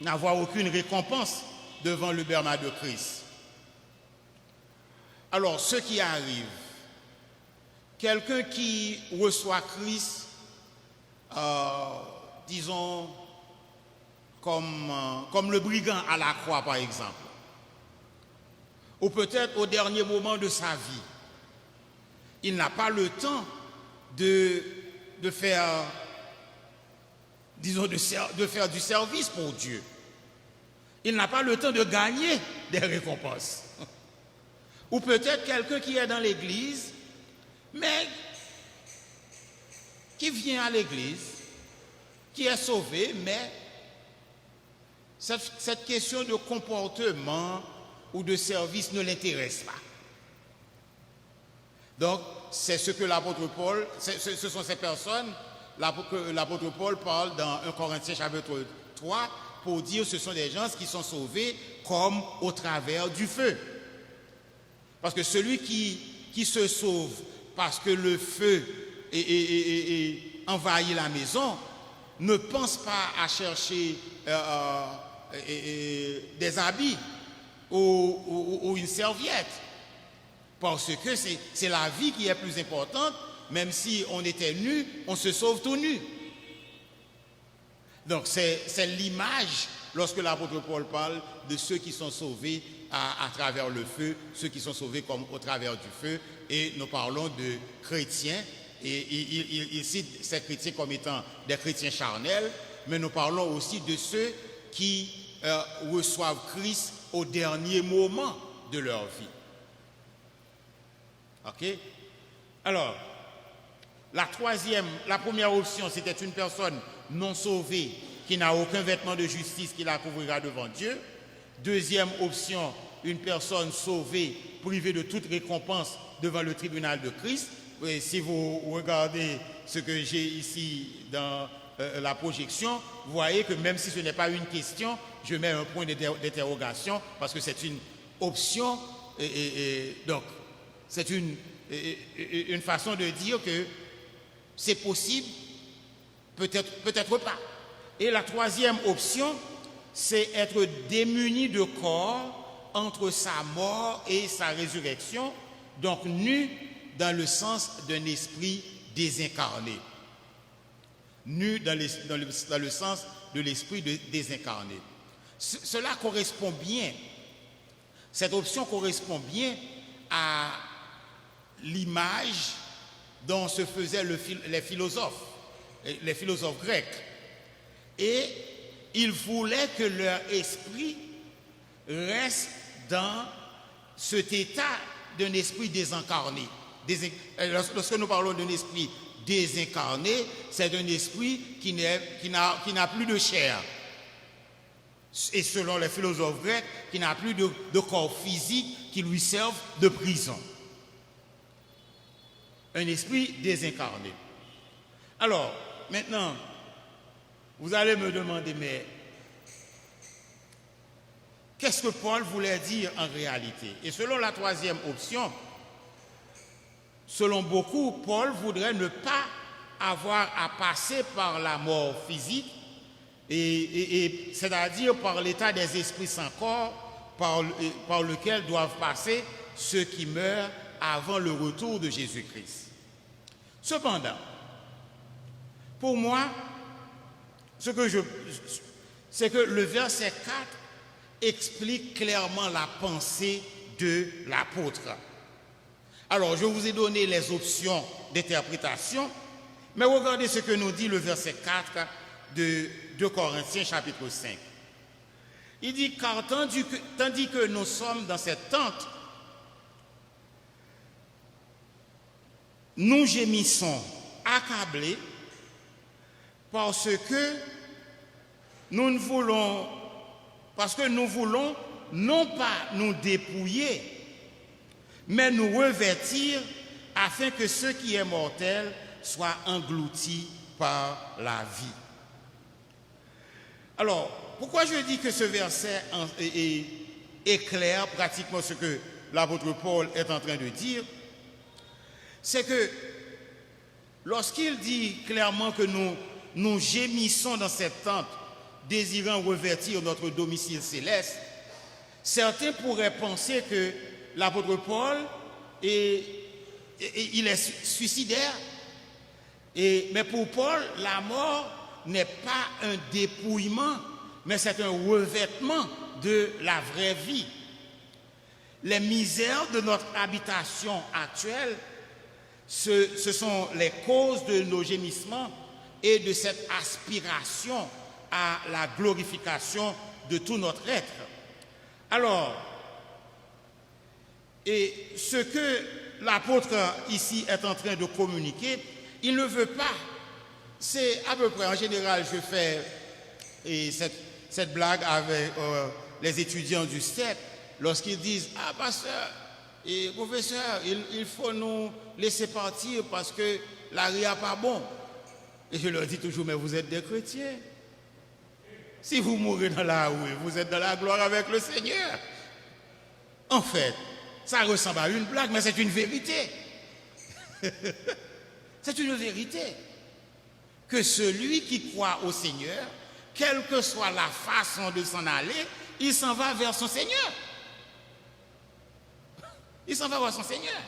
n'avoir aucune récompense devant le bernard de Christ? Alors, ce qui arrive, quelqu'un qui reçoit Christ, disons, comme le brigand à la croix, par exemple, ou peut-être au dernier moment de sa vie, il n'a pas le temps de faire, disons, de faire du service pour Dieu. Il n'a pas le temps de gagner des récompenses. Ou peut-être quelqu'un qui est dans l'église, mais qui vient à l'église, qui est sauvé, mais cette question de comportement ou de service ne l'intéresse pas. Donc, c'est ce que l'apôtre Paul, ce sont ces personnes que l'apôtre Paul parle dans 1 Corinthiens chapitre 3 pour dire que ce sont des gens qui sont sauvés comme au travers du feu. Parce que celui qui se sauve parce que le feu envahit la maison ne pense pas à chercher des habits ou une serviette. Parce que c'est la vie qui est plus importante. Même si on était nu, on se sauve tout nu. Donc c'est l'image, lorsque l'apôtre Paul parle de ceux qui sont sauvés à travers le feu, ceux qui sont sauvés comme au travers du feu, et nous parlons de chrétiens, et il cite ces chrétiens comme étant des chrétiens charnels, mais nous parlons aussi de ceux qui reçoivent Christ au dernier moment de leur vie. OK? Alors, la première option, c'était une personne non sauvée qui n'a aucun vêtement de justice qui la couvrira devant Dieu. Deuxième option, une personne sauvée, privée de toute récompense devant le tribunal de Christ. Et si vous regardez ce que j'ai ici dans la projection, vous voyez que même si ce n'est pas une question, je mets un point d'interrogation parce que c'est une option. Donc, c'est une façon de dire que c'est possible, peut-être pas. Et la troisième option, c'est être démuni de corps entre sa mort et sa résurrection, donc nu dans le sens d'un esprit désincarné. Nu dans le sens de l'esprit désincarné. Cela correspond bien, cette option correspond bien à l'image dont se faisaient les philosophes grecs. Et ils voulaient que leur esprit reste dans cet état d'un esprit désincarné. Lorsque nous parlons d'un esprit désincarné, c'est un esprit qui n'a plus de chair. Et selon les philosophes grecs, qui n'a plus de corps physique qui lui serve de prison. Un esprit désincarné. Alors, maintenant, vous allez me demander, mais qu'est-ce que Paul voulait dire en réalité? Et selon la troisième option, selon beaucoup, Paul voudrait ne pas avoir à passer par la mort physique, et c'est-à-dire par l'état des esprits sans corps, par lequel doivent passer ceux qui meurent avant le retour de Jésus-Christ. Cependant, pour moi, c'est que le verset 4 explique clairement la pensée de l'apôtre. Alors, je vous ai donné les options d'interprétation, mais regardez ce que nous dit le verset 4 de 2 Corinthiens chapitre 5. Il dit, car tandis que nous sommes dans cette tente, nous gémissons accablés parce que nous voulons non pas nous dépouiller, mais nous revêtir afin que ce qui est mortel soit englouti par la vie. Alors, pourquoi je dis que ce verset éclaire pratiquement ce que l'apôtre Paul est en train de dire? C'est que lorsqu'il dit clairement que nous gémissons dans cette tente, désirant revêtir notre domicile céleste, certains pourraient penser que l'apôtre Paul il est suicidaire. Mais pour Paul, la mort n'est pas un dépouillement, mais c'est un revêtement de la vraie vie. Les misères de notre habitation actuelle, ce sont les causes de nos gémissements et de cette aspiration à la glorification de tout notre être. Alors, et ce que l'apôtre ici est en train de communiquer, il ne veut pas, c'est à peu près, en général, je fais cette blague avec les étudiants du CEP, lorsqu'ils disent « Ah, pasteur et professeur, il faut nous laisser partir parce que la vie n'est pas bon. » Et je leur dis toujours « Mais vous êtes des chrétiens. Si vous mourrez dans la rue, vous êtes dans la gloire avec le Seigneur. » En fait, ça ressemble à une blague, mais c'est une vérité. C'est une vérité. Que celui qui croit au Seigneur, quelle que soit la façon de s'en aller, il s'en va vers son Seigneur. Il s'en va vers son Seigneur.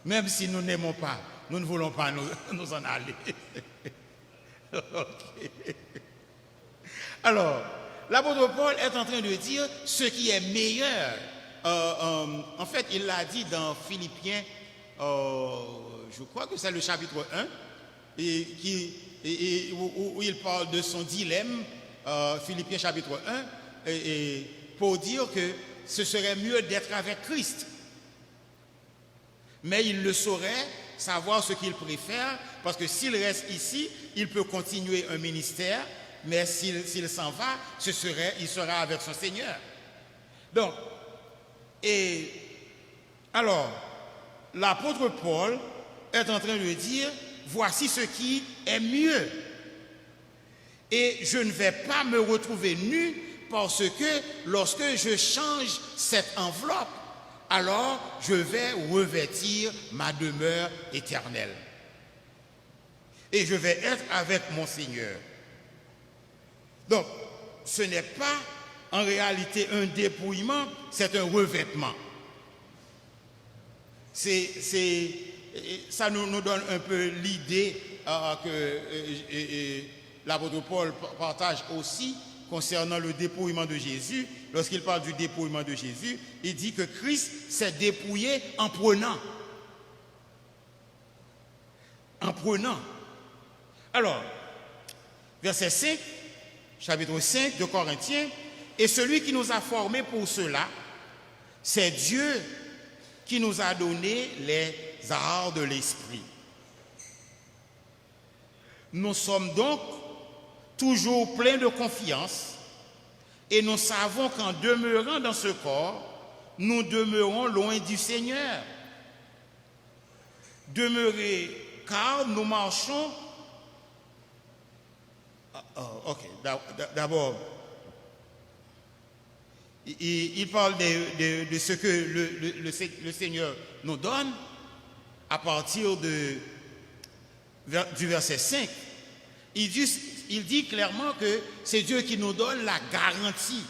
Même si nous n'aimons pas, nous ne voulons pas nous en aller. Okay. Alors, l'apôtre Paul est en train de dire ce qui est meilleur. En fait, il l'a dit dans Philippiens, je crois que c'est le chapitre 1, où il parle de son dilemme Philippiens chapitre 1, et pour dire que ce serait mieux d'être avec Christ. Mais il le saurait savoir ce qu'il préfère, parce que s'il reste ici, il peut continuer un ministère, mais s'il s'en va, il sera avec son Seigneur. Donc, et alors, l'apôtre Paul est en train de dire, voici ce qui est mieux. Et je ne vais pas me retrouver nu parce que lorsque je change cette enveloppe, alors je vais revêtir ma demeure éternelle. Et je vais être avec mon Seigneur. Donc, ce n'est pas en réalité un dépouillement, c'est un revêtement. Ça nous donne un peu l'idée que l'apôtre Paul partage aussi concernant le dépouillement de Jésus. Lorsqu'il parle du dépouillement de Jésus, il dit que Christ s'est dépouillé en prenant. En prenant. Alors, verset 5, chapitre 5 de Corinthiens, et celui qui nous a formés pour cela, c'est Dieu qui nous a donné les arts de l'esprit. Nous sommes donc toujours pleins de confiance et nous savons qu'en demeurant dans ce corps, nous demeurons loin du Seigneur. Demeurez, car nous marchons... D'abord, il parle de ce que le Seigneur nous donne à partir du verset 5. Il dit clairement que c'est Dieu qui nous donne la garantie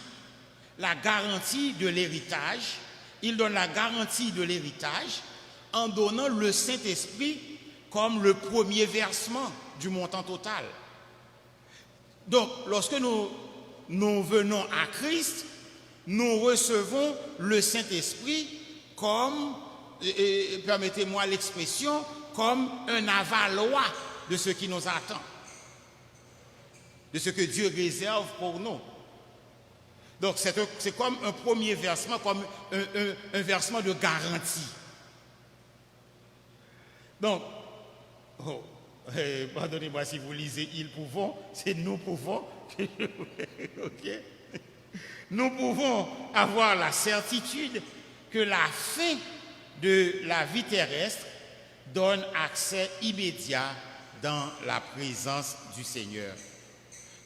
de l'héritage. Il donne la garantie de l'héritage en donnant le Saint-Esprit comme le premier versement du montant total. Donc, lorsque nous venons à Christ, nous recevons le Saint-Esprit comme, permettez-moi l'expression, comme un avaloir de ce qui nous attend, de ce que Dieu réserve pour nous. Donc, c'est comme un premier versement, comme un versement de garantie. Donc, pardonnez-moi si vous lisez « ils pouvons », c'est « nous pouvons ». Okay. Nous pouvons avoir la certitude que la fin de la vie terrestre donne accès immédiat dans la présence du Seigneur.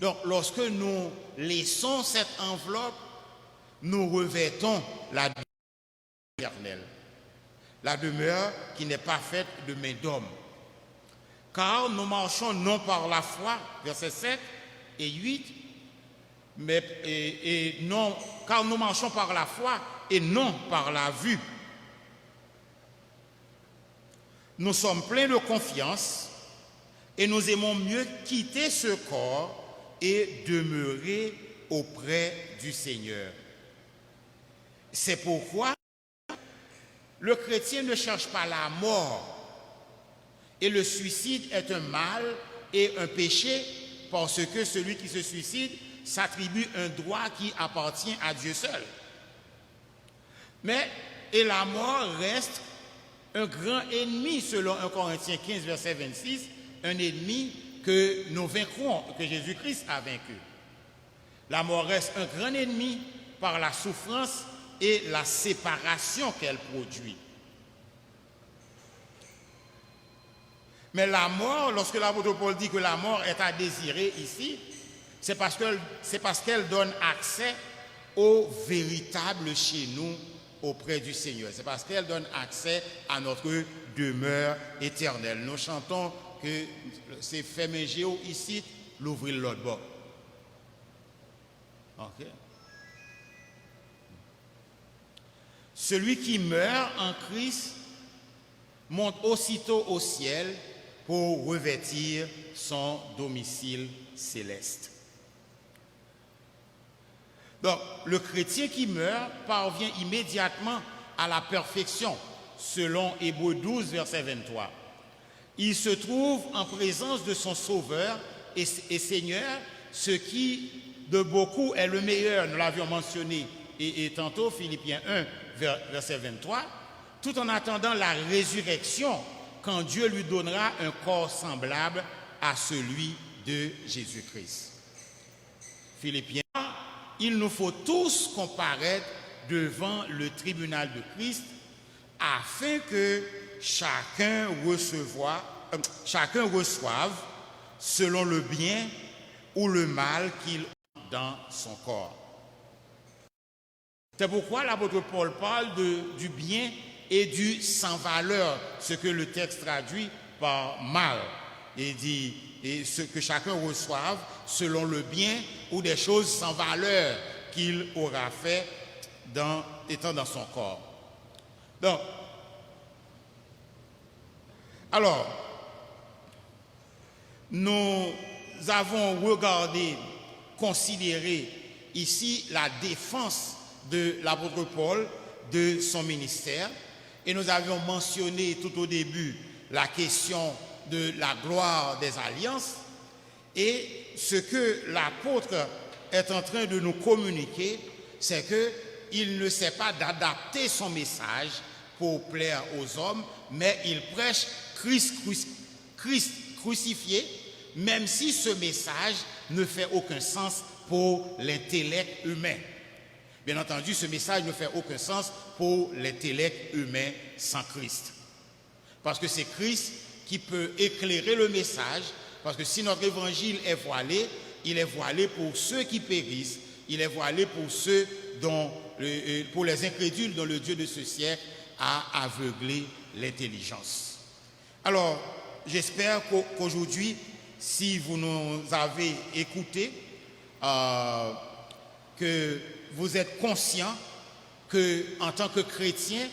Donc, lorsque nous laissons cette enveloppe, nous revêtons la demeure éternelle. La demeure qui n'est pas faite de main d'homme. Car nous marchons non par la foi, versets 7 et 8, car nous marchons par la foi et non par la vue. Nous sommes pleins de confiance et nous aimons mieux quitter ce corps et demeurer auprès du Seigneur. C'est pourquoi le chrétien ne cherche pas la mort. Et le suicide est un mal et un péché parce que celui qui se suicide s'attribue un droit qui appartient à Dieu seul. Et la mort reste un grand ennemi selon 1 Corinthiens 15, verset 26, un ennemi que nous vaincrons, que Jésus-Christ a vaincu. La mort reste un grand ennemi par la souffrance et la séparation qu'elle produit. Mais la mort, lorsque l'apôtre Paul dit que la mort est à désirer ici, c'est parce qu'elle donne accès au véritable chez nous auprès du Seigneur. C'est parce qu'elle donne accès à notre demeure éternelle. Nous chantons que c'est fermé géo ici, l'ouvrir l'autre bord. Ok. Celui qui meurt en Christ monte aussitôt au ciel pour revêtir son domicile céleste. Donc, le chrétien qui meurt parvient immédiatement à la perfection, selon Hébreux 12, verset 23. Il se trouve en présence de son Sauveur et Seigneur, ce qui de beaucoup est le meilleur, nous l'avions mentionné et tantôt, Philippiens 1, verset 23, tout en attendant la résurrection, quand Dieu lui donnera un corps semblable à celui de Jésus-Christ. Philippiens, il nous faut tous comparaître devant le tribunal de Christ afin que chacun reçoive selon le bien ou le mal qu'il a dans son corps. C'est pourquoi l'apôtre Paul parle du bien et du sans valeur, ce que le texte traduit par mal. Il dit et ce que chacun reçoive selon le bien ou des choses sans valeur qu'il aura fait étant dans son corps. Donc, alors, nous avons regardé, considéré ici la défense de l'apôtre Paul de son ministère et nous avions mentionné tout au début la question de la gloire des alliances et ce que l'apôtre est en train de nous communiquer, c'est qu'il ne sait pas d'adapter son message pour plaire aux hommes, mais il prêche Christ crucifié, même si ce message ne fait aucun sens pour l'intellect humain. Bien entendu, ce message ne fait aucun sens pour l'intellect humain sans Christ. Parce que c'est Christ qui peut éclairer le message, parce que si notre évangile est voilé, il est voilé pour ceux qui périssent, il est voilé pour ceux pour les incrédules dont le Dieu de ce siècle a aveuglé l'intelligence. Alors, j'espère qu'aujourd'hui, si vous nous avez écoutés, que vous êtes conscients qu'en tant que chrétiens,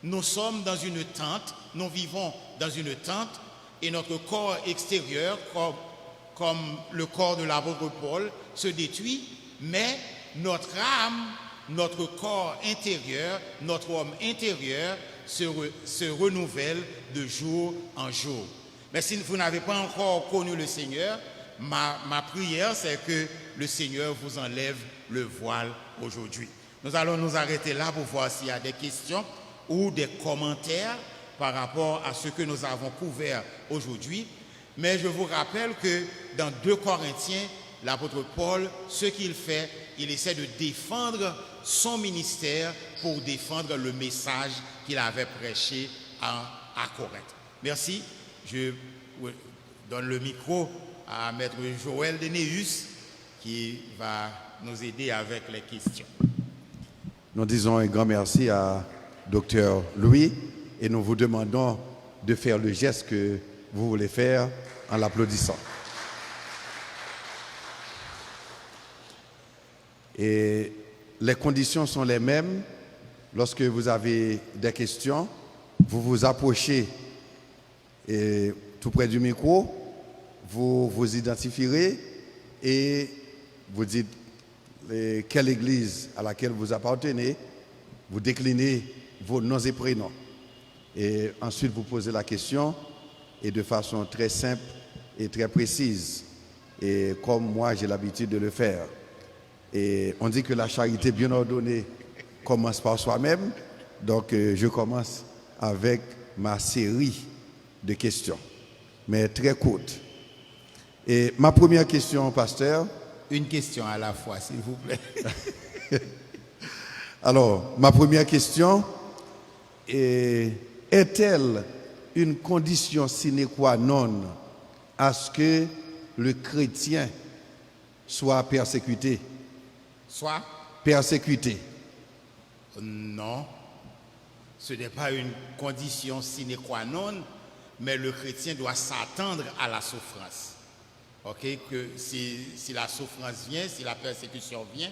nous sommes dans une tente, nous vivons dans une tente et notre corps extérieur, comme le corps de l'apôtre Paul, se détruit, mais notre âme, notre corps intérieur, notre homme intérieur se renouvelle de jour en jour. Mais si vous n'avez pas encore connu le Seigneur, ma prière, c'est que le Seigneur vous enlève le voile aujourd'hui. Nous allons nous arrêter là pour voir s'il y a des questions ou des commentaires par rapport à ce que nous avons couvert aujourd'hui. Mais je vous rappelle que dans 2 Corinthiens, l'apôtre Paul, ce qu'il fait, il essaie de défendre son ministère pour défendre le message qu'il avait prêché à Corinthe. Merci. Je donne le micro à maître Joël Denéus qui va nous aider avec les questions. Nous disons un grand merci à Dr Louis et nous vous demandons de faire le geste que vous voulez faire en l'applaudissant. Et les conditions sont les mêmes. Lorsque vous avez des questions, vous vous approchez et tout près du micro, vous vous identifierez et vous dites quelle église à laquelle vous appartenez, vous déclinez vos noms et prénoms. Et ensuite, vous posez la question et de façon très simple et très précise, et comme moi j'ai l'habitude de le faire. Et on dit que la charité bien ordonnée commence par soi-même, donc je commence avec ma série de questions, mais très courtes. Et ma première question, pasteur. Une question à la fois, s'il vous plaît. Alors, ma première question est-elle une condition sine qua non à ce que le chrétien soit persécuté? Soit persécuté? Non, ce n'est pas une condition sine qua non, mais le chrétien doit s'attendre à la souffrance. Ok, que si la souffrance vient, si la persécution vient,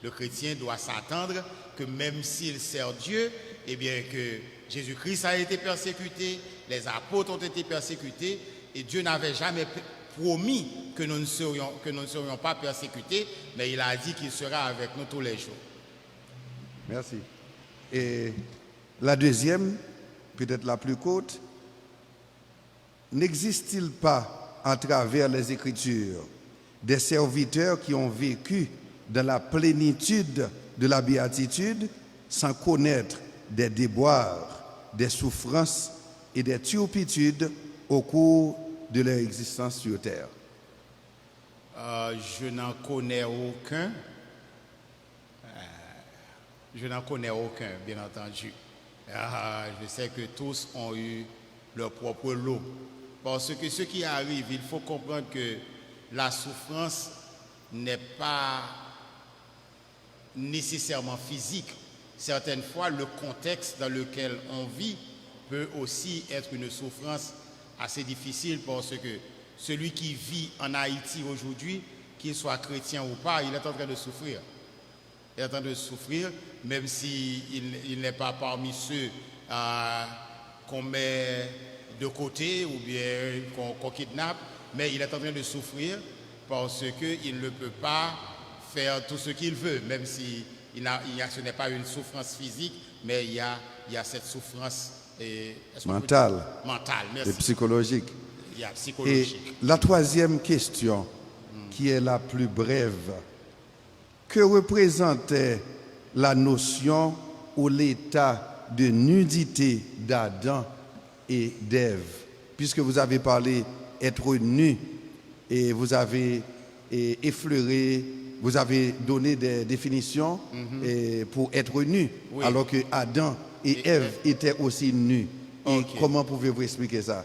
le chrétien doit s'attendre que même s'il sert Dieu, eh bien que Jésus-Christ a été persécuté, les apôtres ont été persécutés, et Dieu n'avait jamais promis que nous ne serions pas persécutés, mais il a dit qu'il sera avec nous tous les jours. Merci. Et la deuxième, peut-être la plus courte, n'existe-t-il pas à travers les Écritures des serviteurs qui ont vécu dans la plénitude de la béatitude sans connaître des déboires, des souffrances et des turpitudes au cours de leur existence sur terre. Je n'en connais aucun. Je n'en connais aucun, bien entendu. Je sais que tous ont eu leur propre lot. Parce que ce qui arrive, il faut comprendre que la souffrance n'est pas nécessairement physique. Certaines fois, le contexte dans lequel on vit peut aussi être une souffrance assez difficile parce que celui qui vit en Haïti aujourd'hui, qu'il soit chrétien ou pas, il est en train de souffrir. Il est en train de souffrir, même s'il n'est pas parmi ceux qu'on met de côté ou bien qu'on kidnappe, mais il est en train de souffrir parce qu'il ne peut pas faire tout ce qu'il veut, même si ce n'est pas une souffrance physique, mais il y a cette souffrance mentale merci. Et psychologique. Psychologique. Et la troisième question, qui est la plus brève, que représentait la notion ou l'état de nudité d'Adam et d'Ève? Puisque vous avez parlé être nu et vous avez effleuré, vous avez donné des définitions pour être nu, oui. Alors que Adam et Ève étaient aussi nus. Et comment pouvez-vous expliquer ça?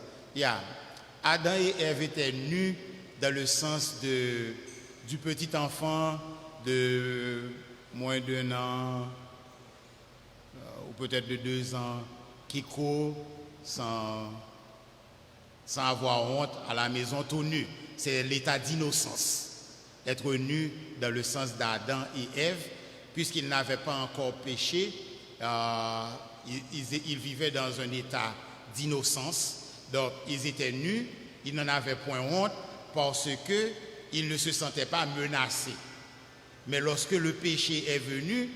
Adam et Ève étaient nus dans le sens du petit enfant de moins d'1 an ou peut-être de 2 ans qui court sans avoir honte à la maison tout nu. C'est l'état d'innocence. Être nu dans le sens d'Adam et Ève, puisqu'ils n'avaient pas encore péché, ils vivaient dans un état d'innocence. Donc, ils étaient nus, ils n'en avaient point honte parce qu'ils ne se sentaient pas menacés. Mais lorsque le péché est venu,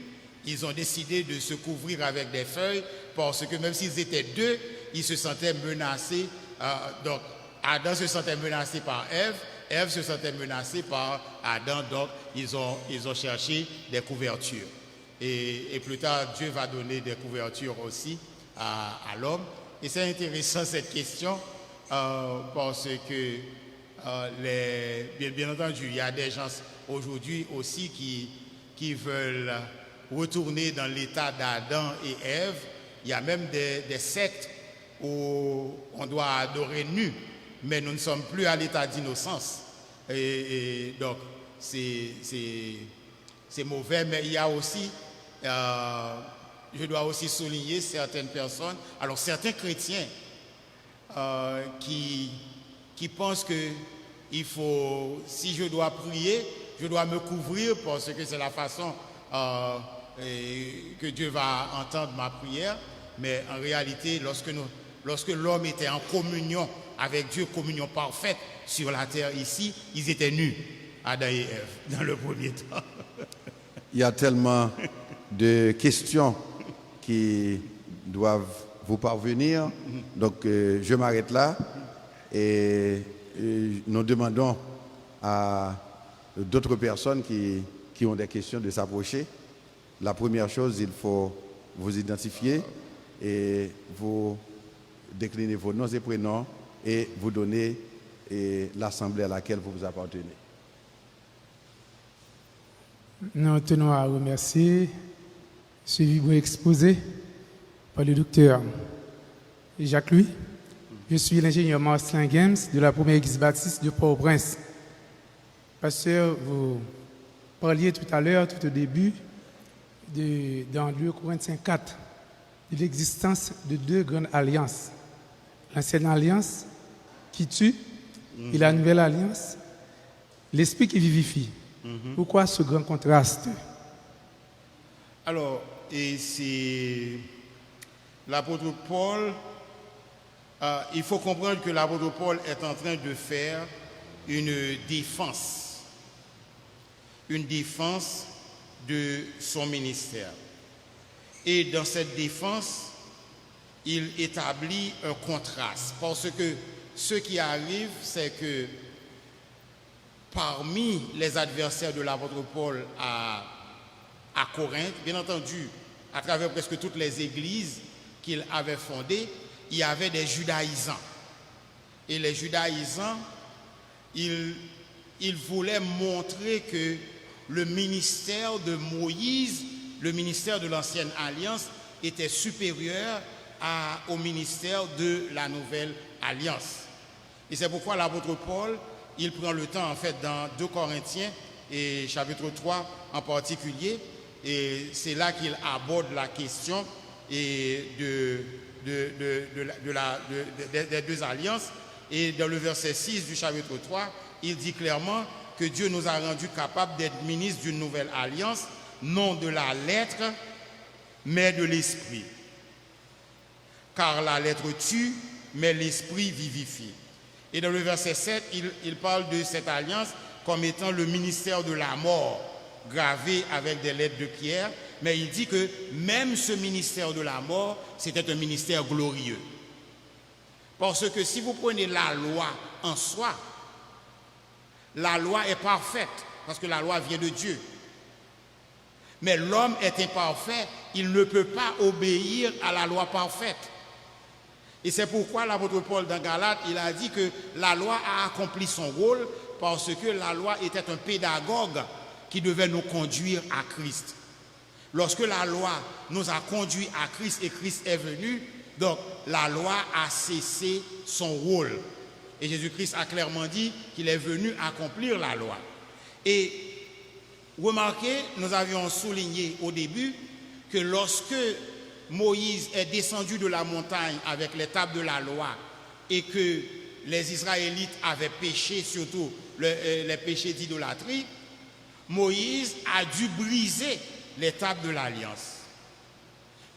ils ont décidé de se couvrir avec des feuilles parce que même s'ils étaient deux, ils se sentaient menacés. Donc, Adam se sentait menacé par Ève, Ève se sentait menacée par Adam, donc ils ont cherché des couvertures. Et plus tard, Dieu va donner des couvertures aussi à l'homme. Et c'est intéressant cette question parce que bien entendu, il y a des gens aujourd'hui aussi qui veulent retourner dans l'état d'Adam et Ève. Il y a même des sectes où on doit adorer nu, mais nous ne sommes plus à l'état d'innocence. Et donc, c'est mauvais, mais il y a aussi, je dois aussi souligner certaines personnes, alors certains chrétiens qui pensent que il faut, si je dois prier, je dois me couvrir parce que c'est la façon que Dieu va entendre ma prière. Mais en réalité, lorsque l'homme était en communion avec Dieu, communion parfaite sur la terre ici, ils étaient nus, Adam et Ève, dans le premier temps. Il y a tellement de questions qui doivent vous parvenir. Donc, je m'arrête là et nous demandons à d'autres personnes qui ont des questions de s'approcher. La première chose, il faut vous identifier et vous décliner vos noms et prénoms et vous donner l'assemblée à laquelle vous appartenez. Nous tenons à remercier suivi exposé par le docteur Jacques-Louis. Je suis l'ingénieur Marcelin Games de la première église baptiste de Port-au-Prince. Pasteur, vous parliez tout à l'heure, tout au début, dans 2 Corinthiens 4, de l'existence de 2 grandes alliances. L'ancienne alliance qui tue et la nouvelle alliance, l'esprit qui vivifie. Pourquoi ce grand contraste? Alors, et c'est l'apôtre Paul, il faut comprendre que l'apôtre Paul est en train de faire une défense de son ministère. Et dans cette défense, il établit un contraste. Parce que ce qui arrive, c'est que parmi les adversaires de l'apôtre Paul à Corinthe, bien entendu, à travers presque toutes les églises qu'il avait fondées, il y avait des judaïsants. Et les judaïsants, ils voulaient montrer que le ministère de Moïse, le ministère de l'Ancienne Alliance, était supérieur au ministère de la Nouvelle Alliance. Et c'est pourquoi l'apôtre Paul, il prend le temps, en fait, dans 2 Corinthiens, et chapitre 3 en particulier, et c'est là qu'il aborde la question des deux alliances. Et dans le verset 6 du chapitre 3, il dit clairement que Dieu nous a rendus capables d'être ministres d'une nouvelle alliance, non de la lettre, mais de l'esprit. Car la lettre tue, mais l'esprit vivifie. Et dans le verset 7, il parle de cette alliance comme étant le ministère de la mort, gravé avec des lettres de pierre, mais il dit que même ce ministère de la mort, c'était un ministère glorieux. Parce que si vous prenez la loi en soi, la loi est parfaite, parce que la loi vient de Dieu. Mais l'homme est imparfait, il ne peut pas obéir à la loi parfaite. Et c'est pourquoi l'apôtre Paul dans Galates, il a dit que la loi a accompli son rôle, parce que la loi était un pédagogue qui devait nous conduire à Christ. Lorsque la loi nous a conduits à Christ et Christ est venu, donc la loi a cessé son rôle. Et Jésus-Christ a clairement dit qu'il est venu accomplir la loi. Et remarquez, nous avions souligné au début que lorsque Moïse est descendu de la montagne avec les tables de la loi et que les Israélites avaient péché, surtout les péchés d'idolâtrie, Moïse a dû briser les tables de l'alliance.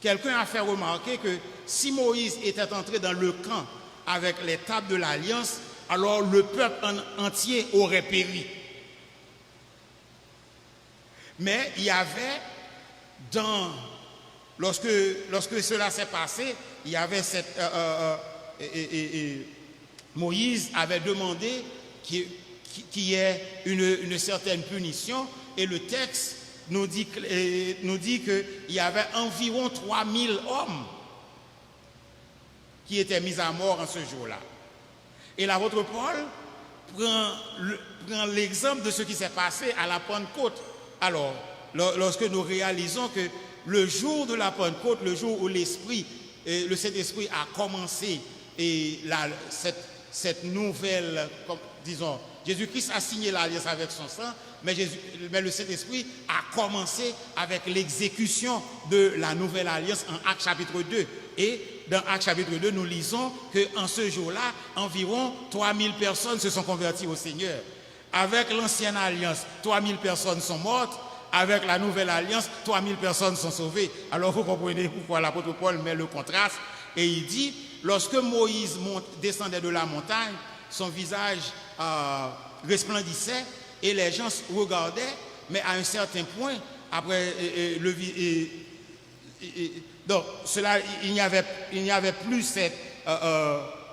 Quelqu'un a fait remarquer que si Moïse était entré dans le camp avec les tables de l'alliance, alors le peuple entier aurait péri. Mais il y avait lorsque cela s'est passé, il y avait Moïse avait demandé qu'il y ait une certaine punition, et le texte nous dit qu'il y avait environ 3000 hommes qui étaient mis à mort en ce jour-là. Et l'apôtre Paul prend l'exemple de ce qui s'est passé à la Pentecôte. Alors, lorsque nous réalisons que le jour de la Pentecôte, le jour où le Saint-Esprit a commencé, et cette nouvelle, disons, Jésus-Christ a signé l'alliance avec son sang, mais le Saint-Esprit a commencé avec l'exécution de la nouvelle alliance en Actes chapitre 2. Et dans Actes chapitre 2, nous lisons qu'en ce jour-là, environ 3000 personnes se sont converties au Seigneur. Avec l'ancienne alliance, 3000 personnes sont mortes. Avec la nouvelle alliance, 3000 personnes sont sauvées. Alors vous comprenez pourquoi l'apôtre Paul met le contraste. Et il dit, lorsque Moïse descendait de la montagne, son visage resplendissait et les gens regardaient, mais à un certain point, après donc cela, il n'y avait plus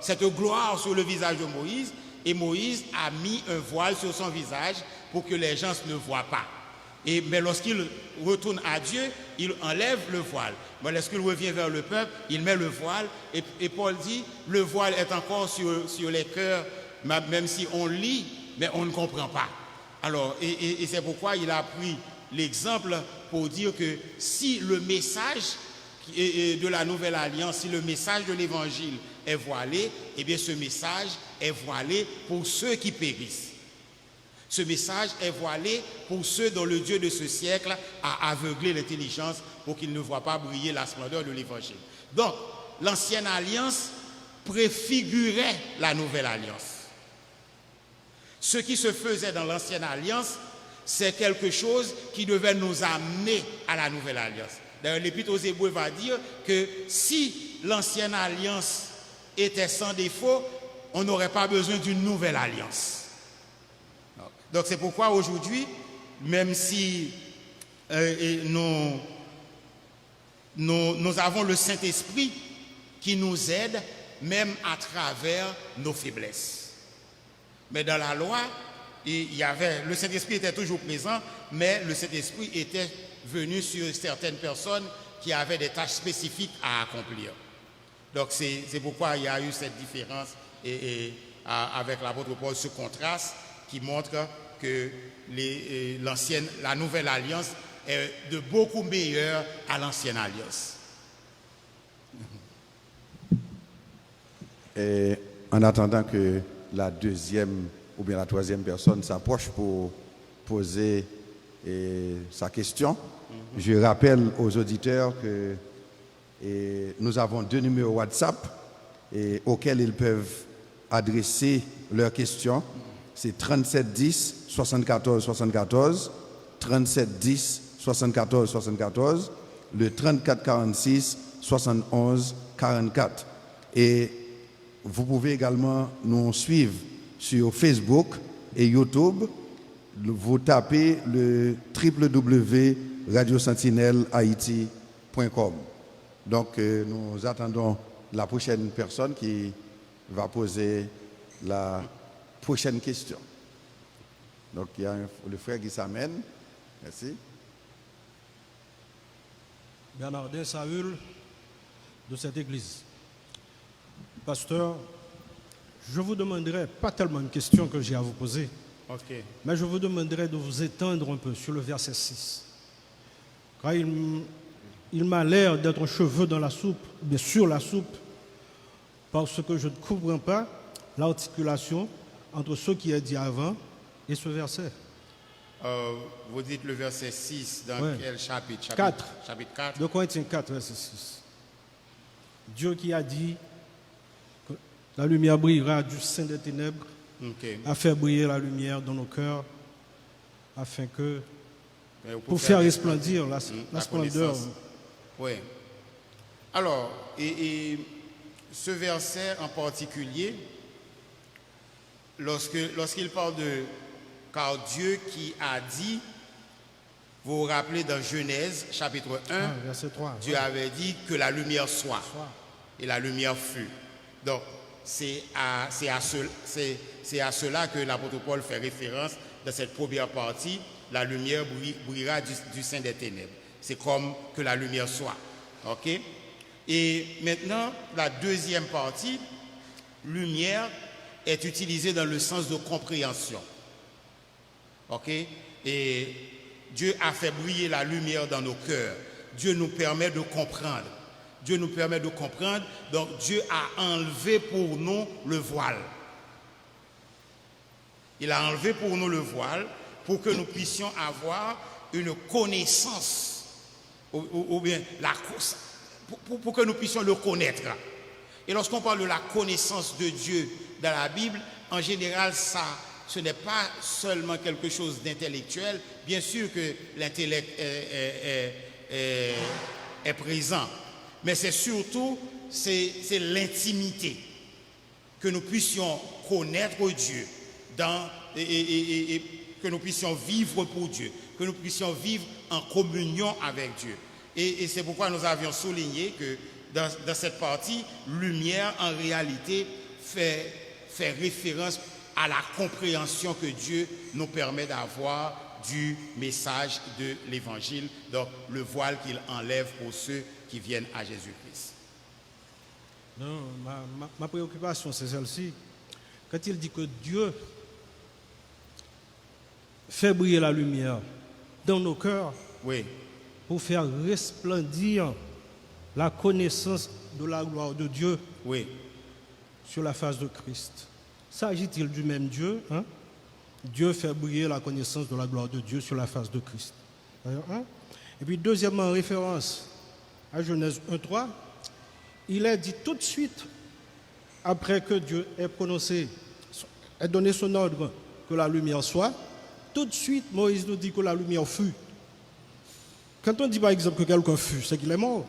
cette gloire sur le visage de Moïse, et Moïse a mis un voile sur son visage pour que les gens ne voient pas. Mais lorsqu'il retourne à Dieu, il enlève le voile. Mais lorsqu'il revient vers le peuple, il met le voile. Et Paul dit, le voile est encore sur les cœurs, même si on lit, mais on ne comprend pas. Alors, et c'est pourquoi il a pris l'exemple pour dire que si le message de la nouvelle alliance, si le message de l'évangile est voilé, eh bien ce message est voilé pour ceux qui périssent. Ce message est voilé pour ceux dont le Dieu de ce siècle a aveuglé l'intelligence pour qu'ils ne voient pas briller la splendeur de l'évangile. Donc, l'ancienne alliance préfigurait la nouvelle alliance. Ce qui se faisait dans l'ancienne alliance, c'est quelque chose qui devait nous amener à la nouvelle alliance. D'ailleurs, l'Épître aux Hébreux va dire que si l'ancienne alliance était sans défaut, on n'aurait pas besoin d'une nouvelle alliance. Donc c'est pourquoi aujourd'hui, même si nous avons le Saint-Esprit qui nous aide même à travers nos faiblesses. Mais dans la loi, Et le Saint-Esprit était toujours présent, mais le Saint-Esprit était venu sur certaines personnes qui avaient des tâches spécifiques à accomplir. Donc c'est pourquoi il y a eu cette différence avec l'apôtre Paul, ce contraste qui montre que la nouvelle alliance est de beaucoup meilleure à l'ancienne alliance. Et en attendant que la deuxième ou bien la troisième personne s'approche pour poser sa question, je rappelle aux auditeurs que nous avons 2 numéros WhatsApp auxquels ils peuvent adresser leurs questions. C'est 37 10 74 74, 37 10 74 74, le 34 46 71 44. Et vous pouvez également nous suivre sur Facebook et YouTube. Vous tapez le www.radiosentinellehaïti.com. Donc nous attendons la prochaine personne qui va poser la prochaine question. Donc il y a le frère qui s'amène. Merci. Bernardin Saül de cette église. Pasteur, je vous demanderai, pas tellement une question que j'ai à vous poser, mais je vous demanderai de vous étendre un peu sur le verset 6. Car il m'a l'air d'être un cheveu dans la soupe, bien sur la soupe, parce que je ne comprends pas l'articulation entre ce qui est dit avant et ce verset. Vous dites le verset 6 dans quel chapitre? 4. Chapitre 4. 2 Corinthiens 4, verset 6. Dieu qui a dit que la lumière brillera du sein des ténèbres, a fait briller la lumière dans nos cœurs, afin que, pour faire resplendir la splendeur. Oui. Alors, et ce verset en particulier, lorsqu'il parle de car Dieu qui a dit, vous vous rappelez dans Genèse chapitre 1, verset 3, Dieu avait dit que la lumière soit, et la lumière fut. Donc, c'est à cela que l'apôtre Paul fait référence dans cette première partie, la lumière brillera du sein des ténèbres. C'est comme que la lumière soit. OK? Et maintenant, la deuxième partie, lumière, est utilisée dans le sens de compréhension. OK? Et Dieu a fait briller la lumière dans nos cœurs. Dieu nous permet de comprendre. Dieu nous permet de comprendre. Donc Dieu a enlevé pour nous le voile. Il a enlevé pour nous le voile pour que nous puissions avoir une connaissance ou bien pour que nous puissions le connaître. Et lorsqu'on parle de la connaissance de Dieu dans la Bible, en général, ce n'est pas seulement quelque chose d'intellectuel. Bien sûr que l'intellect est présent, mais c'est surtout c'est l'intimité, que nous puissions connaître Dieu et que nous puissions vivre pour Dieu, que nous puissions vivre en communion avec Dieu. Et c'est pourquoi nous avions souligné que dans cette partie, lumière en réalité fait référence à la compréhension que Dieu nous permet d'avoir du message de l'évangile, donc le voile qu'il enlève pour ceux qui viennent à Jésus-Christ. Non, ma préoccupation c'est celle-ci. Quand il dit que Dieu fait briller la lumière dans nos cœurs, oui, pour faire resplendir la connaissance de la gloire de Dieu, oui, sur la face de Christ. S'agit-il du même Dieu, hein? Dieu fait briller la connaissance de la gloire de Dieu sur la face de Christ. Hein? Et puis deuxièmement, en référence à Genèse 1:3, il est dit tout de suite, après que Dieu ait donné son ordre que la lumière soit, tout de suite Moïse nous dit que la lumière fut. Quand on dit par exemple que quelqu'un fut, c'est qu'il est mort.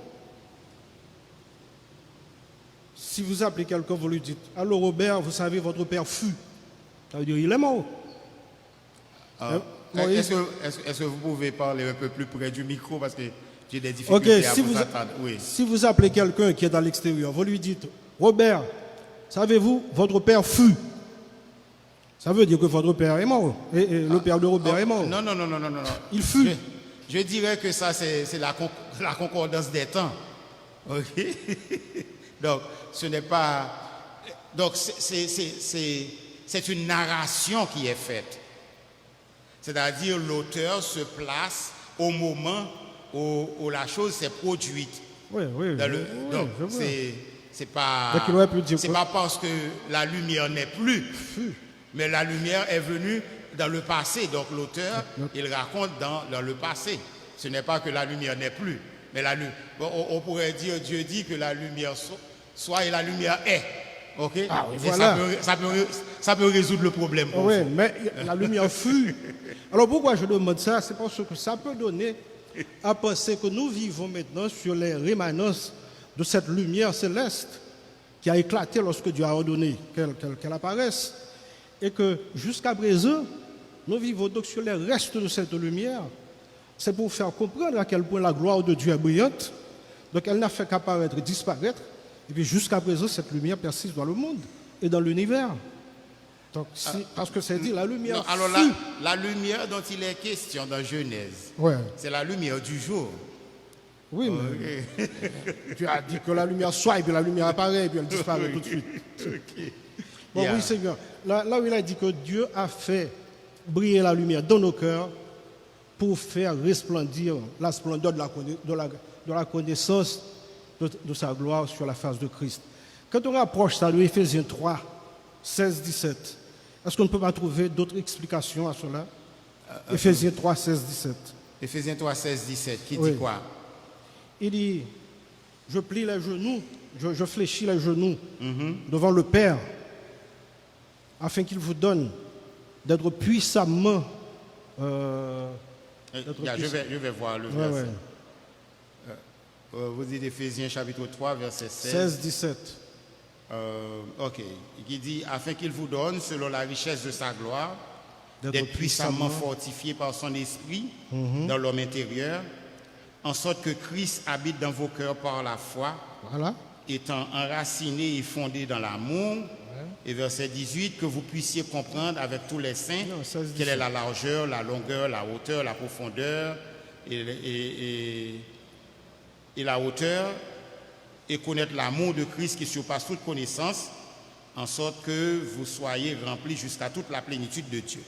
Si vous appelez quelqu'un, vous lui dites « Allô Robert, vous savez, votre père fut ». Ça veut dire qu'il est mort. Est-ce que vous pouvez parler un peu plus près du micro parce que j'ai des difficultés à vous entendre. Oui. Si vous appelez quelqu'un qui est à l'extérieur, vous lui dites « Robert, savez-vous, votre père fut ». Ça veut dire que votre père est mort. Et le père de Robert est mort. Non. Il fut. Je dirais que ça, c'est la concordance des temps. OK? Donc, ce n'est pas... Donc, c'est une narration qui est faite. C'est-à-dire, l'auteur se place au moment où la chose s'est produite. Oui. Donc, c'est pas parce que la lumière n'est plus, mais la lumière est venue dans le passé. Donc l'auteur, il raconte dans le passé. Ce n'est pas que la lumière n'est plus, mais on pourrait dire, Dieu dit que la lumière soit et la lumière est. Ok? Ah, oui, et voilà. ça peut résoudre le problème. Oui, mais la lumière fut. Alors pourquoi je demande ça? C'est parce que ça peut donner à penser que nous vivons maintenant sur les rémanences de cette lumière céleste qui a éclaté lorsque Dieu a ordonné qu'elle apparaisse. Et que jusqu'à présent, nous vivons donc sur les restes de cette lumière. C'est pour faire comprendre à quel point la gloire de Dieu est brillante. Donc elle n'a fait qu'apparaître et disparaître. Et puis jusqu'à présent, cette lumière persiste dans le monde et dans l'univers. Donc, parce que c'est dit, la lumière. Non, alors la lumière dont il est question dans Genèse, c'est la lumière du jour. Oui, mais tu as dit que la lumière soit, et puis la lumière apparaît, et puis elle disparaît tout de suite. Bon, oui, c'est bien. Là où il a dit que Dieu a fait briller la lumière dans nos cœurs pour faire resplendir la splendeur de la connaissance de sa gloire sur la face de Christ. Quand on rapproche ça de Éphésiens 3, 16, 17, est-ce qu'on ne peut pas trouver d'autres explications à cela? Éphésiens 3, 16, 17. Éphésiens 3, 16, 17, qui dit quoi? Il dit, je plie les genoux, je fléchis les genoux devant le Père, afin qu'il vous donne d'être puissamment... Je vais voir le verset. Vous dites Éphésiens chapitre 3, verset 16. 16-17. Ok. Qui dit, afin qu'il vous donne, selon la richesse de sa gloire, d'être puissamment fortifié par son esprit dans l'homme intérieur, en sorte que Christ habite dans vos cœurs par la foi, étant enraciné et fondé dans l'amour. Et verset 18, que vous puissiez comprendre avec tous les saints quelle est la largeur, la longueur, la hauteur, la profondeur et la hauteur, et connaître l'amour de Christ qui surpasse toute connaissance, en sorte que vous soyez remplis jusqu'à toute la plénitude de Dieu.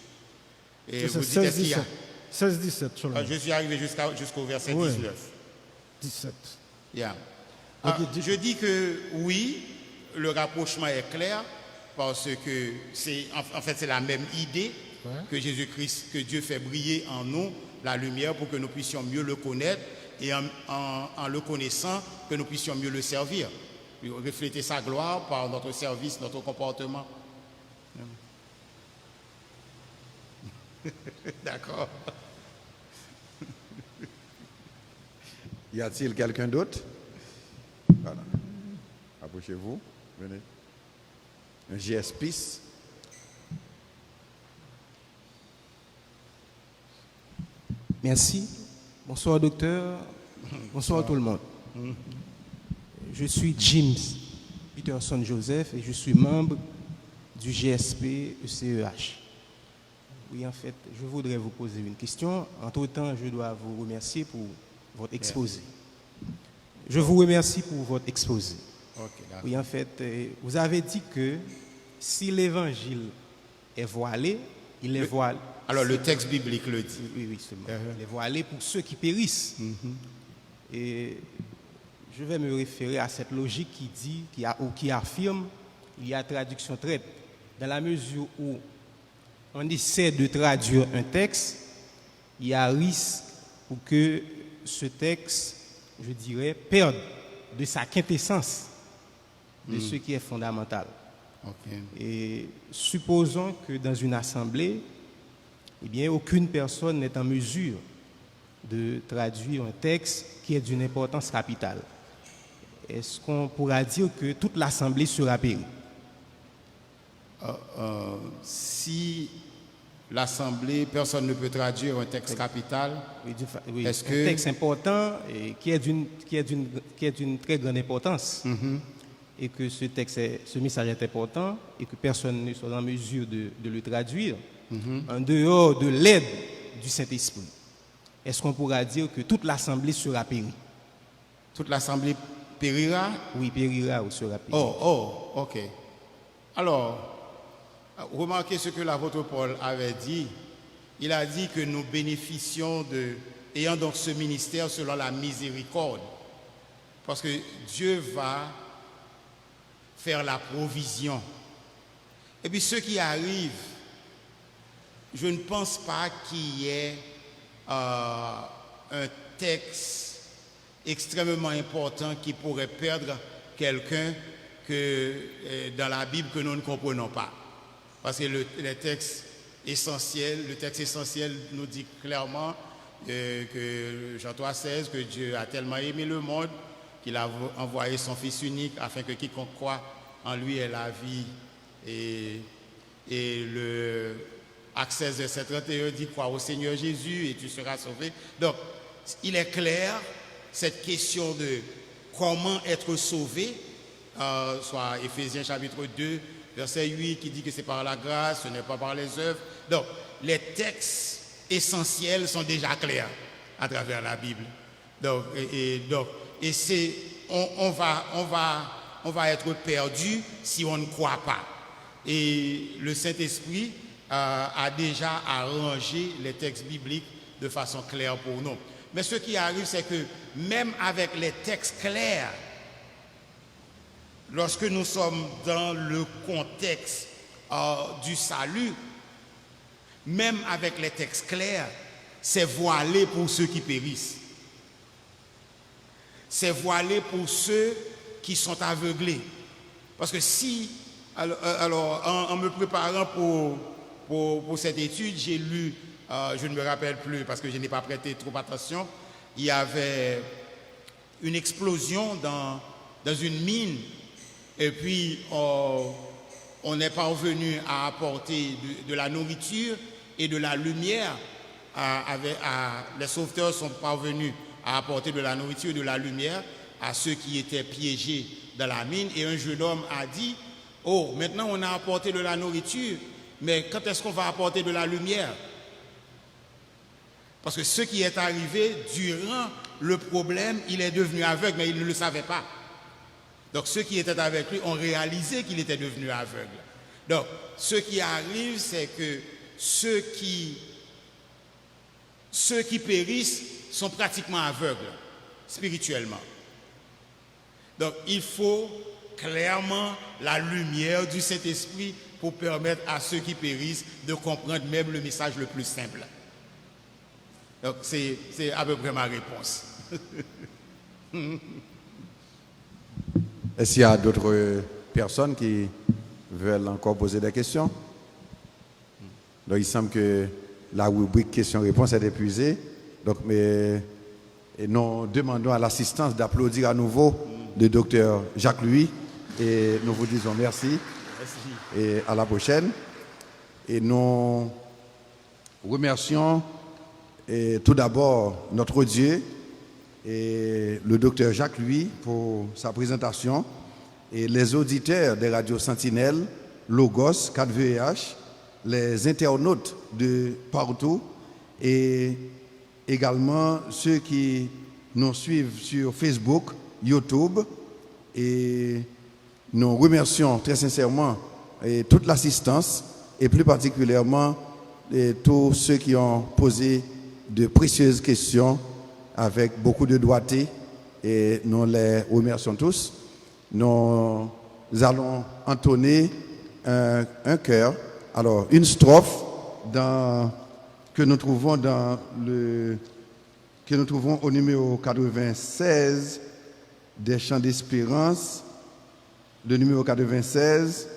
Et vous dites, est-ce qu'il y a 16-17. Je suis arrivé jusqu'au verset 19. 17. Yeah. Je dis que oui, le rapprochement est clair parce que c'est la même idée que Jésus-Christ, que Dieu fait briller en nous la lumière pour que nous puissions mieux le connaître et en le connaissant, que nous puissions mieux le servir. Refléter sa gloire par notre service, notre comportement. D'accord. Y a-t-il quelqu'un d'autre? Voilà. Approchez-vous. Venez. Un GS Peace. Merci. Bonsoir docteur. Bonsoir tout le monde. Je suis James Peterson Joseph et je suis membre du GSP ECEH. Oui, en fait, je voudrais vous poser une question. Entre-temps, je dois vous remercier pour votre exposé. Je vous remercie pour votre exposé. Oui, en fait, vous avez dit que si l'évangile est voilé, il est voilé. Alors, le texte biblique le dit. Oui, seulement. Il est voilé pour ceux qui périssent. Et je vais me référer à cette logique qui dit, qui affirme, il y a traduction traite. Dans la mesure où on essaie de traduire un texte, il y a risque pour que ce texte, je dirais, perde de sa quintessence, de ce qui est fondamental. Et supposons que dans une assemblée, eh bien, aucune personne n'est en mesure de traduire un texte qui est d'une importance capitale. Est-ce qu'on pourra dire que toute l'assemblée sera périe? Si l'assemblée, personne ne peut traduire un texte capital, oui, est-ce un texte important et qui est d'une très grande importance. et que ce message est important et que personne ne soit en mesure de le traduire, en dehors de l'aide du Saint-Esprit, est-ce qu'on pourra dire que toute l'Assemblée sera périe? Toute l'Assemblée périra? Oui, périra ou sera périe. Ok. Alors, remarquez ce que l'apôtre Paul avait dit. Il a dit que nous bénéficions ayant donc ce ministère selon la miséricorde. Parce que Dieu va faire la provision. Et puis ceux qui arrivent, je ne pense pas qu'il y ait un texte extrêmement important qui pourrait perdre quelqu'un dans la Bible que nous ne comprenons pas. Parce que le texte essentiel nous dit clairement que Jean 3,16, que Dieu a tellement aimé le monde qu'il a envoyé son Fils unique afin que quiconque croit en lui ait la vie. Et le Acte 16, verset 31 dit crois au Seigneur Jésus et tu seras sauvé. Donc, il est clair, cette question de comment être sauvé, soit Éphésiens chapitre 2, verset 8 qui dit que c'est par la grâce, ce n'est pas par les œuvres. Donc, les textes essentiels sont déjà clairs à travers la Bible. Donc, on va être perdu si on ne croit pas. Et le Saint-Esprit a déjà arrangé les textes bibliques de façon claire pour nous. Mais ce qui arrive, c'est que même avec les textes clairs, lorsque nous sommes dans le contexte du salut, même avec les textes clairs, c'est voilé pour ceux qui périssent. C'est voilé pour ceux qui sont aveuglés. Parce que alors en me préparant pour cette étude, j'ai lu, je ne me rappelle plus parce que je n'ai pas prêté trop attention, il y avait une explosion dans une mine et puis on est parvenu à apporter de la nourriture et de la lumière. Les sauveteurs sont parvenus à apporter de la nourriture et de la lumière à ceux qui étaient piégés dans la mine. Et un jeune homme a dit, oh, maintenant on a apporté de la nourriture, mais quand est-ce qu'on va apporter de la lumière? Parce que ce qui est arrivé durant le problème, il est devenu aveugle, mais il ne le savait pas. Donc ceux qui étaient avec lui ont réalisé qu'il était devenu aveugle. Donc ce qui arrive, c'est que ceux qui périssent sont pratiquement aveugles, spirituellement. Donc il faut clairement la lumière du Saint-Esprit pour permettre à ceux qui périssent de comprendre même le message le plus simple. Donc c'est à peu près ma réponse. Est-ce qu'il y a d'autres personnes qui veulent encore poser des questions? Donc il semble que la rubrique questions-réponses est épuisée. Donc nous demandons à l'assistance d'applaudir à nouveau le docteur Jacques Louis et nous vous disons merci. Et à la prochaine. Et nous remercions tout d'abord notre Dieu et le docteur Jacques Louis pour sa présentation et les auditeurs des radios Sentinelle, Logos, 4VH, les internautes de partout et également ceux qui nous suivent sur Facebook, YouTube et nous remercions très sincèrement toute l'assistance et plus particulièrement tous ceux qui ont posé de précieuses questions avec beaucoup de doigté et nous les remercions tous. Nous allons entonner un chœur, alors une strophe que nous trouvons au numéro 96 des Chants d'Espérance, le numéro 96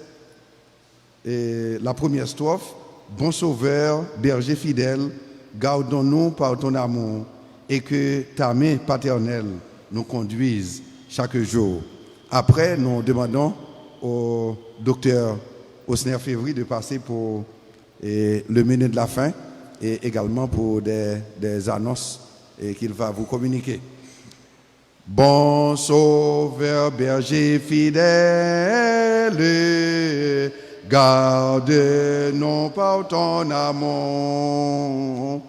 et la première strophe. Bon Sauveur, berger fidèle, gardons-nous par ton amour et que ta main paternelle nous conduise chaque jour. Après, nous demandons au docteur Osner Févry de passer pour le menu de la fin et également pour des annonces qu'il va vous communiquer. Bon sauveur, berger fidèle, garde-nous par ton amour,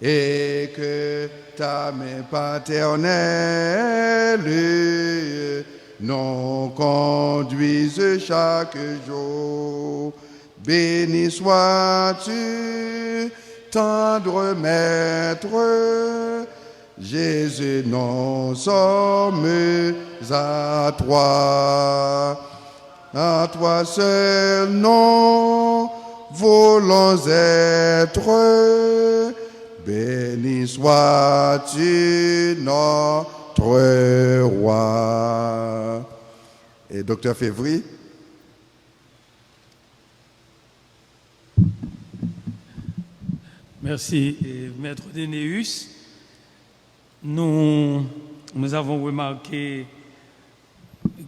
et que ta main paternelle nous conduise chaque jour. Béni sois-tu, tendre maître, Jésus, nous sommes à toi seul nous voulons être. Béni sois-tu, notre roi. Et docteur Février. Merci, Maître Dénéus. Nous avons remarqué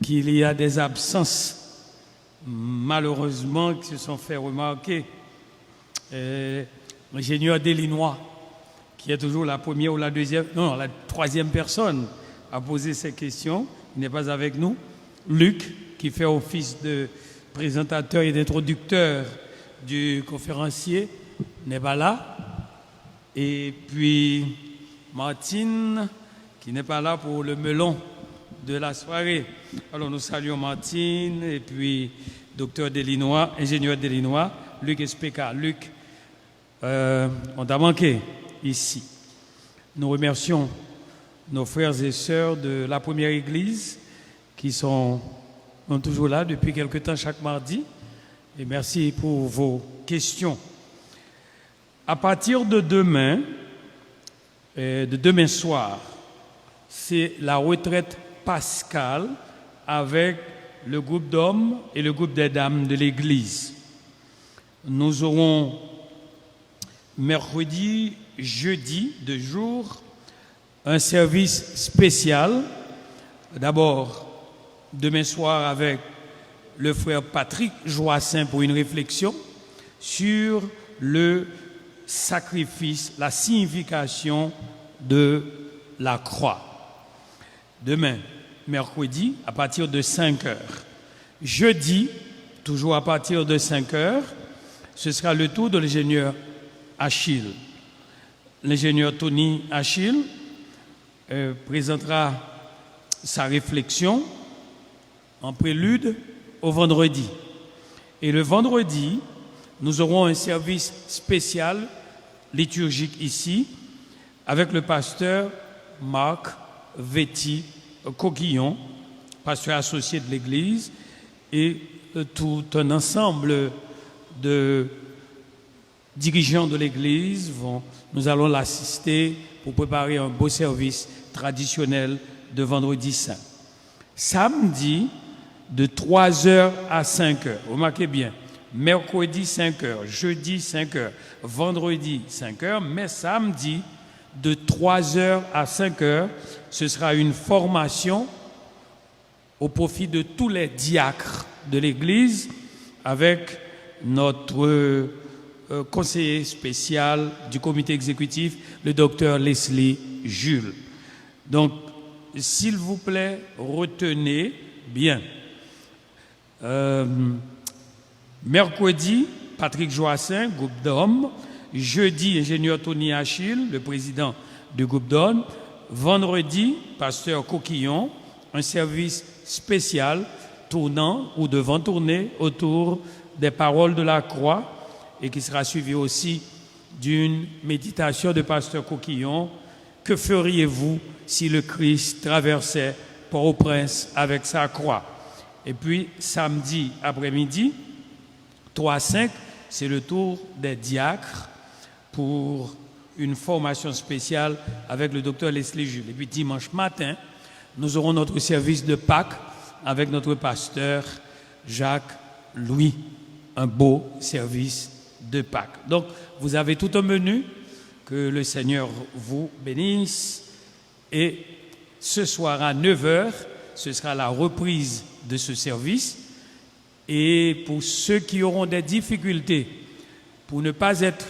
qu'il y a des absences, malheureusement, qui se sont fait remarquer. L'ingénieur Delinois, qui est toujours la première ou la deuxième, non, la troisième personne à poser ces questions, il n'est pas avec nous. Luc, qui fait office de présentateur et d'introducteur du conférencier, n'est pas là. Et puis Martine, qui n'est pas là pour le melon de la soirée. Alors nous saluons Martine et puis docteur Delinois, ingénieur Delinois, Luc SPK. Luc, on t'a manqué ici. Nous remercions nos frères et sœurs de la première église qui sont toujours là depuis quelque temps chaque mardi. Et merci pour vos questions. À partir de demain soir, c'est la retraite pascale avec le groupe d'hommes et le groupe des dames de l'église. Nous aurons mercredi, jeudi, 2 jours, un service spécial. D'abord, demain soir avec le frère Patrick Joassin pour une réflexion sur le sacrifice, la signification de la croix. Demain, mercredi, à partir de 5 heures. Jeudi, toujours à partir de 5 heures, ce sera le tour de l'ingénieur Achille. L'ingénieur Tony Achille présentera sa réflexion en prélude au vendredi. Et le vendredi, nous aurons un service spécial liturgique ici avec le pasteur Marc Véty Coquillon, pasteur associé de l'Église, et tout un ensemble de dirigeants de l'Église. Nous allons l'assister pour préparer un beau service traditionnel de vendredi saint. Samedi, de 3h à 5h. Remarquez bien, mercredi 5h, jeudi 5h, vendredi 5h, mais samedi, de 3h à 5h, ce sera une formation au profit de tous les diacres de l'Église avec notre conseiller spécial du comité exécutif, le docteur Leslie Jules. Donc, s'il vous plaît, retenez bien. Mercredi, Patrick Joassin, groupe d'hommes. Jeudi, ingénieur Tony Achille, le président du groupe d'hommes. Vendredi, pasteur Coquillon, un service spécial tournant ou devant tourner autour des paroles de la croix et qui sera suivi aussi d'une méditation de pasteur Coquillon. Que feriez-vous si le Christ traversait Port-au-Prince avec sa croix? Et puis, samedi après-midi, 3 à 5, c'est le tour des diacres pour une formation spéciale avec le docteur Leslie Jules. Et puis, dimanche matin, nous aurons notre service de Pâques avec notre pasteur Jacques Louis. Un beau service de Pâques. Donc, vous avez tout un menu. Que le Seigneur vous bénisse. Et ce soir à 9h, ce sera la reprise de ce service. Et pour ceux qui auront des difficultés pour ne pas être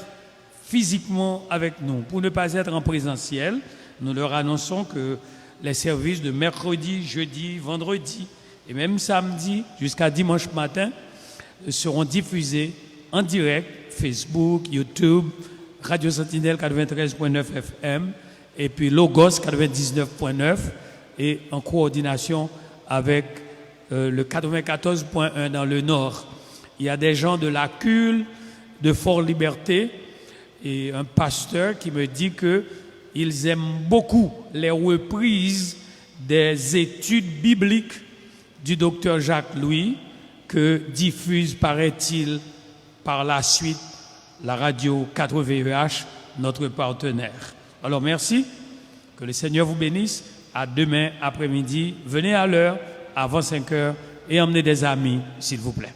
physiquement avec nous, pour ne pas être en présentiel, nous leur annonçons que les services de mercredi, jeudi, vendredi et même samedi jusqu'à dimanche matin seront diffusés en direct, Facebook, YouTube, Radio Sentinelle 93.9 FM et puis Logos 99.9 et en coordination avec le 94.1 dans le Nord. Il y a des gens de la CUL, de Fort-Liberté et un pasteur qui me dit qu'ils aiment beaucoup les reprises des études bibliques du docteur Jacques Louis que diffuse, paraît-il, par la suite la radio 4VEH, notre partenaire. Alors merci, que le Seigneur vous bénisse. À demain après-midi, venez à l'heure, avant 5 heures, et emmenez des amis, s'il vous plaît.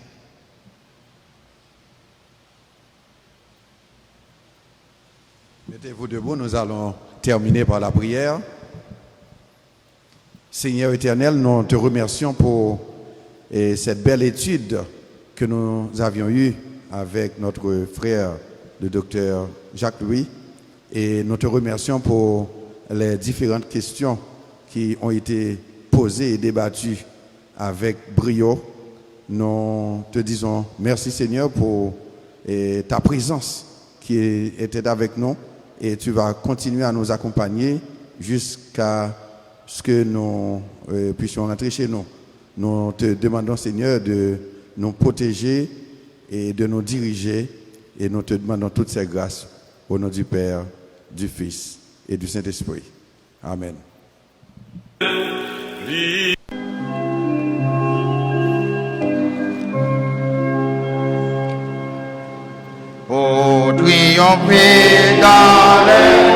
Mettez-vous debout, nous allons terminer par la prière. Seigneur éternel, nous te remercions pour cette belle étude que nous avions eue avec notre frère, le docteur Jacques Louis. Et nous te remercions pour les différentes questions qui ont été posées et débattues avec brio. Nous te disons merci Seigneur pour ta présence qui était avec nous. Et tu vas continuer à nous accompagner jusqu'à ce que nous puissions rentrer chez nous. Nous te demandons, Seigneur, de nous protéger et de nous diriger. Et nous te demandons toutes ces grâces au nom du Père, du Fils et du Saint-Esprit. Amen. Pour triompher dans les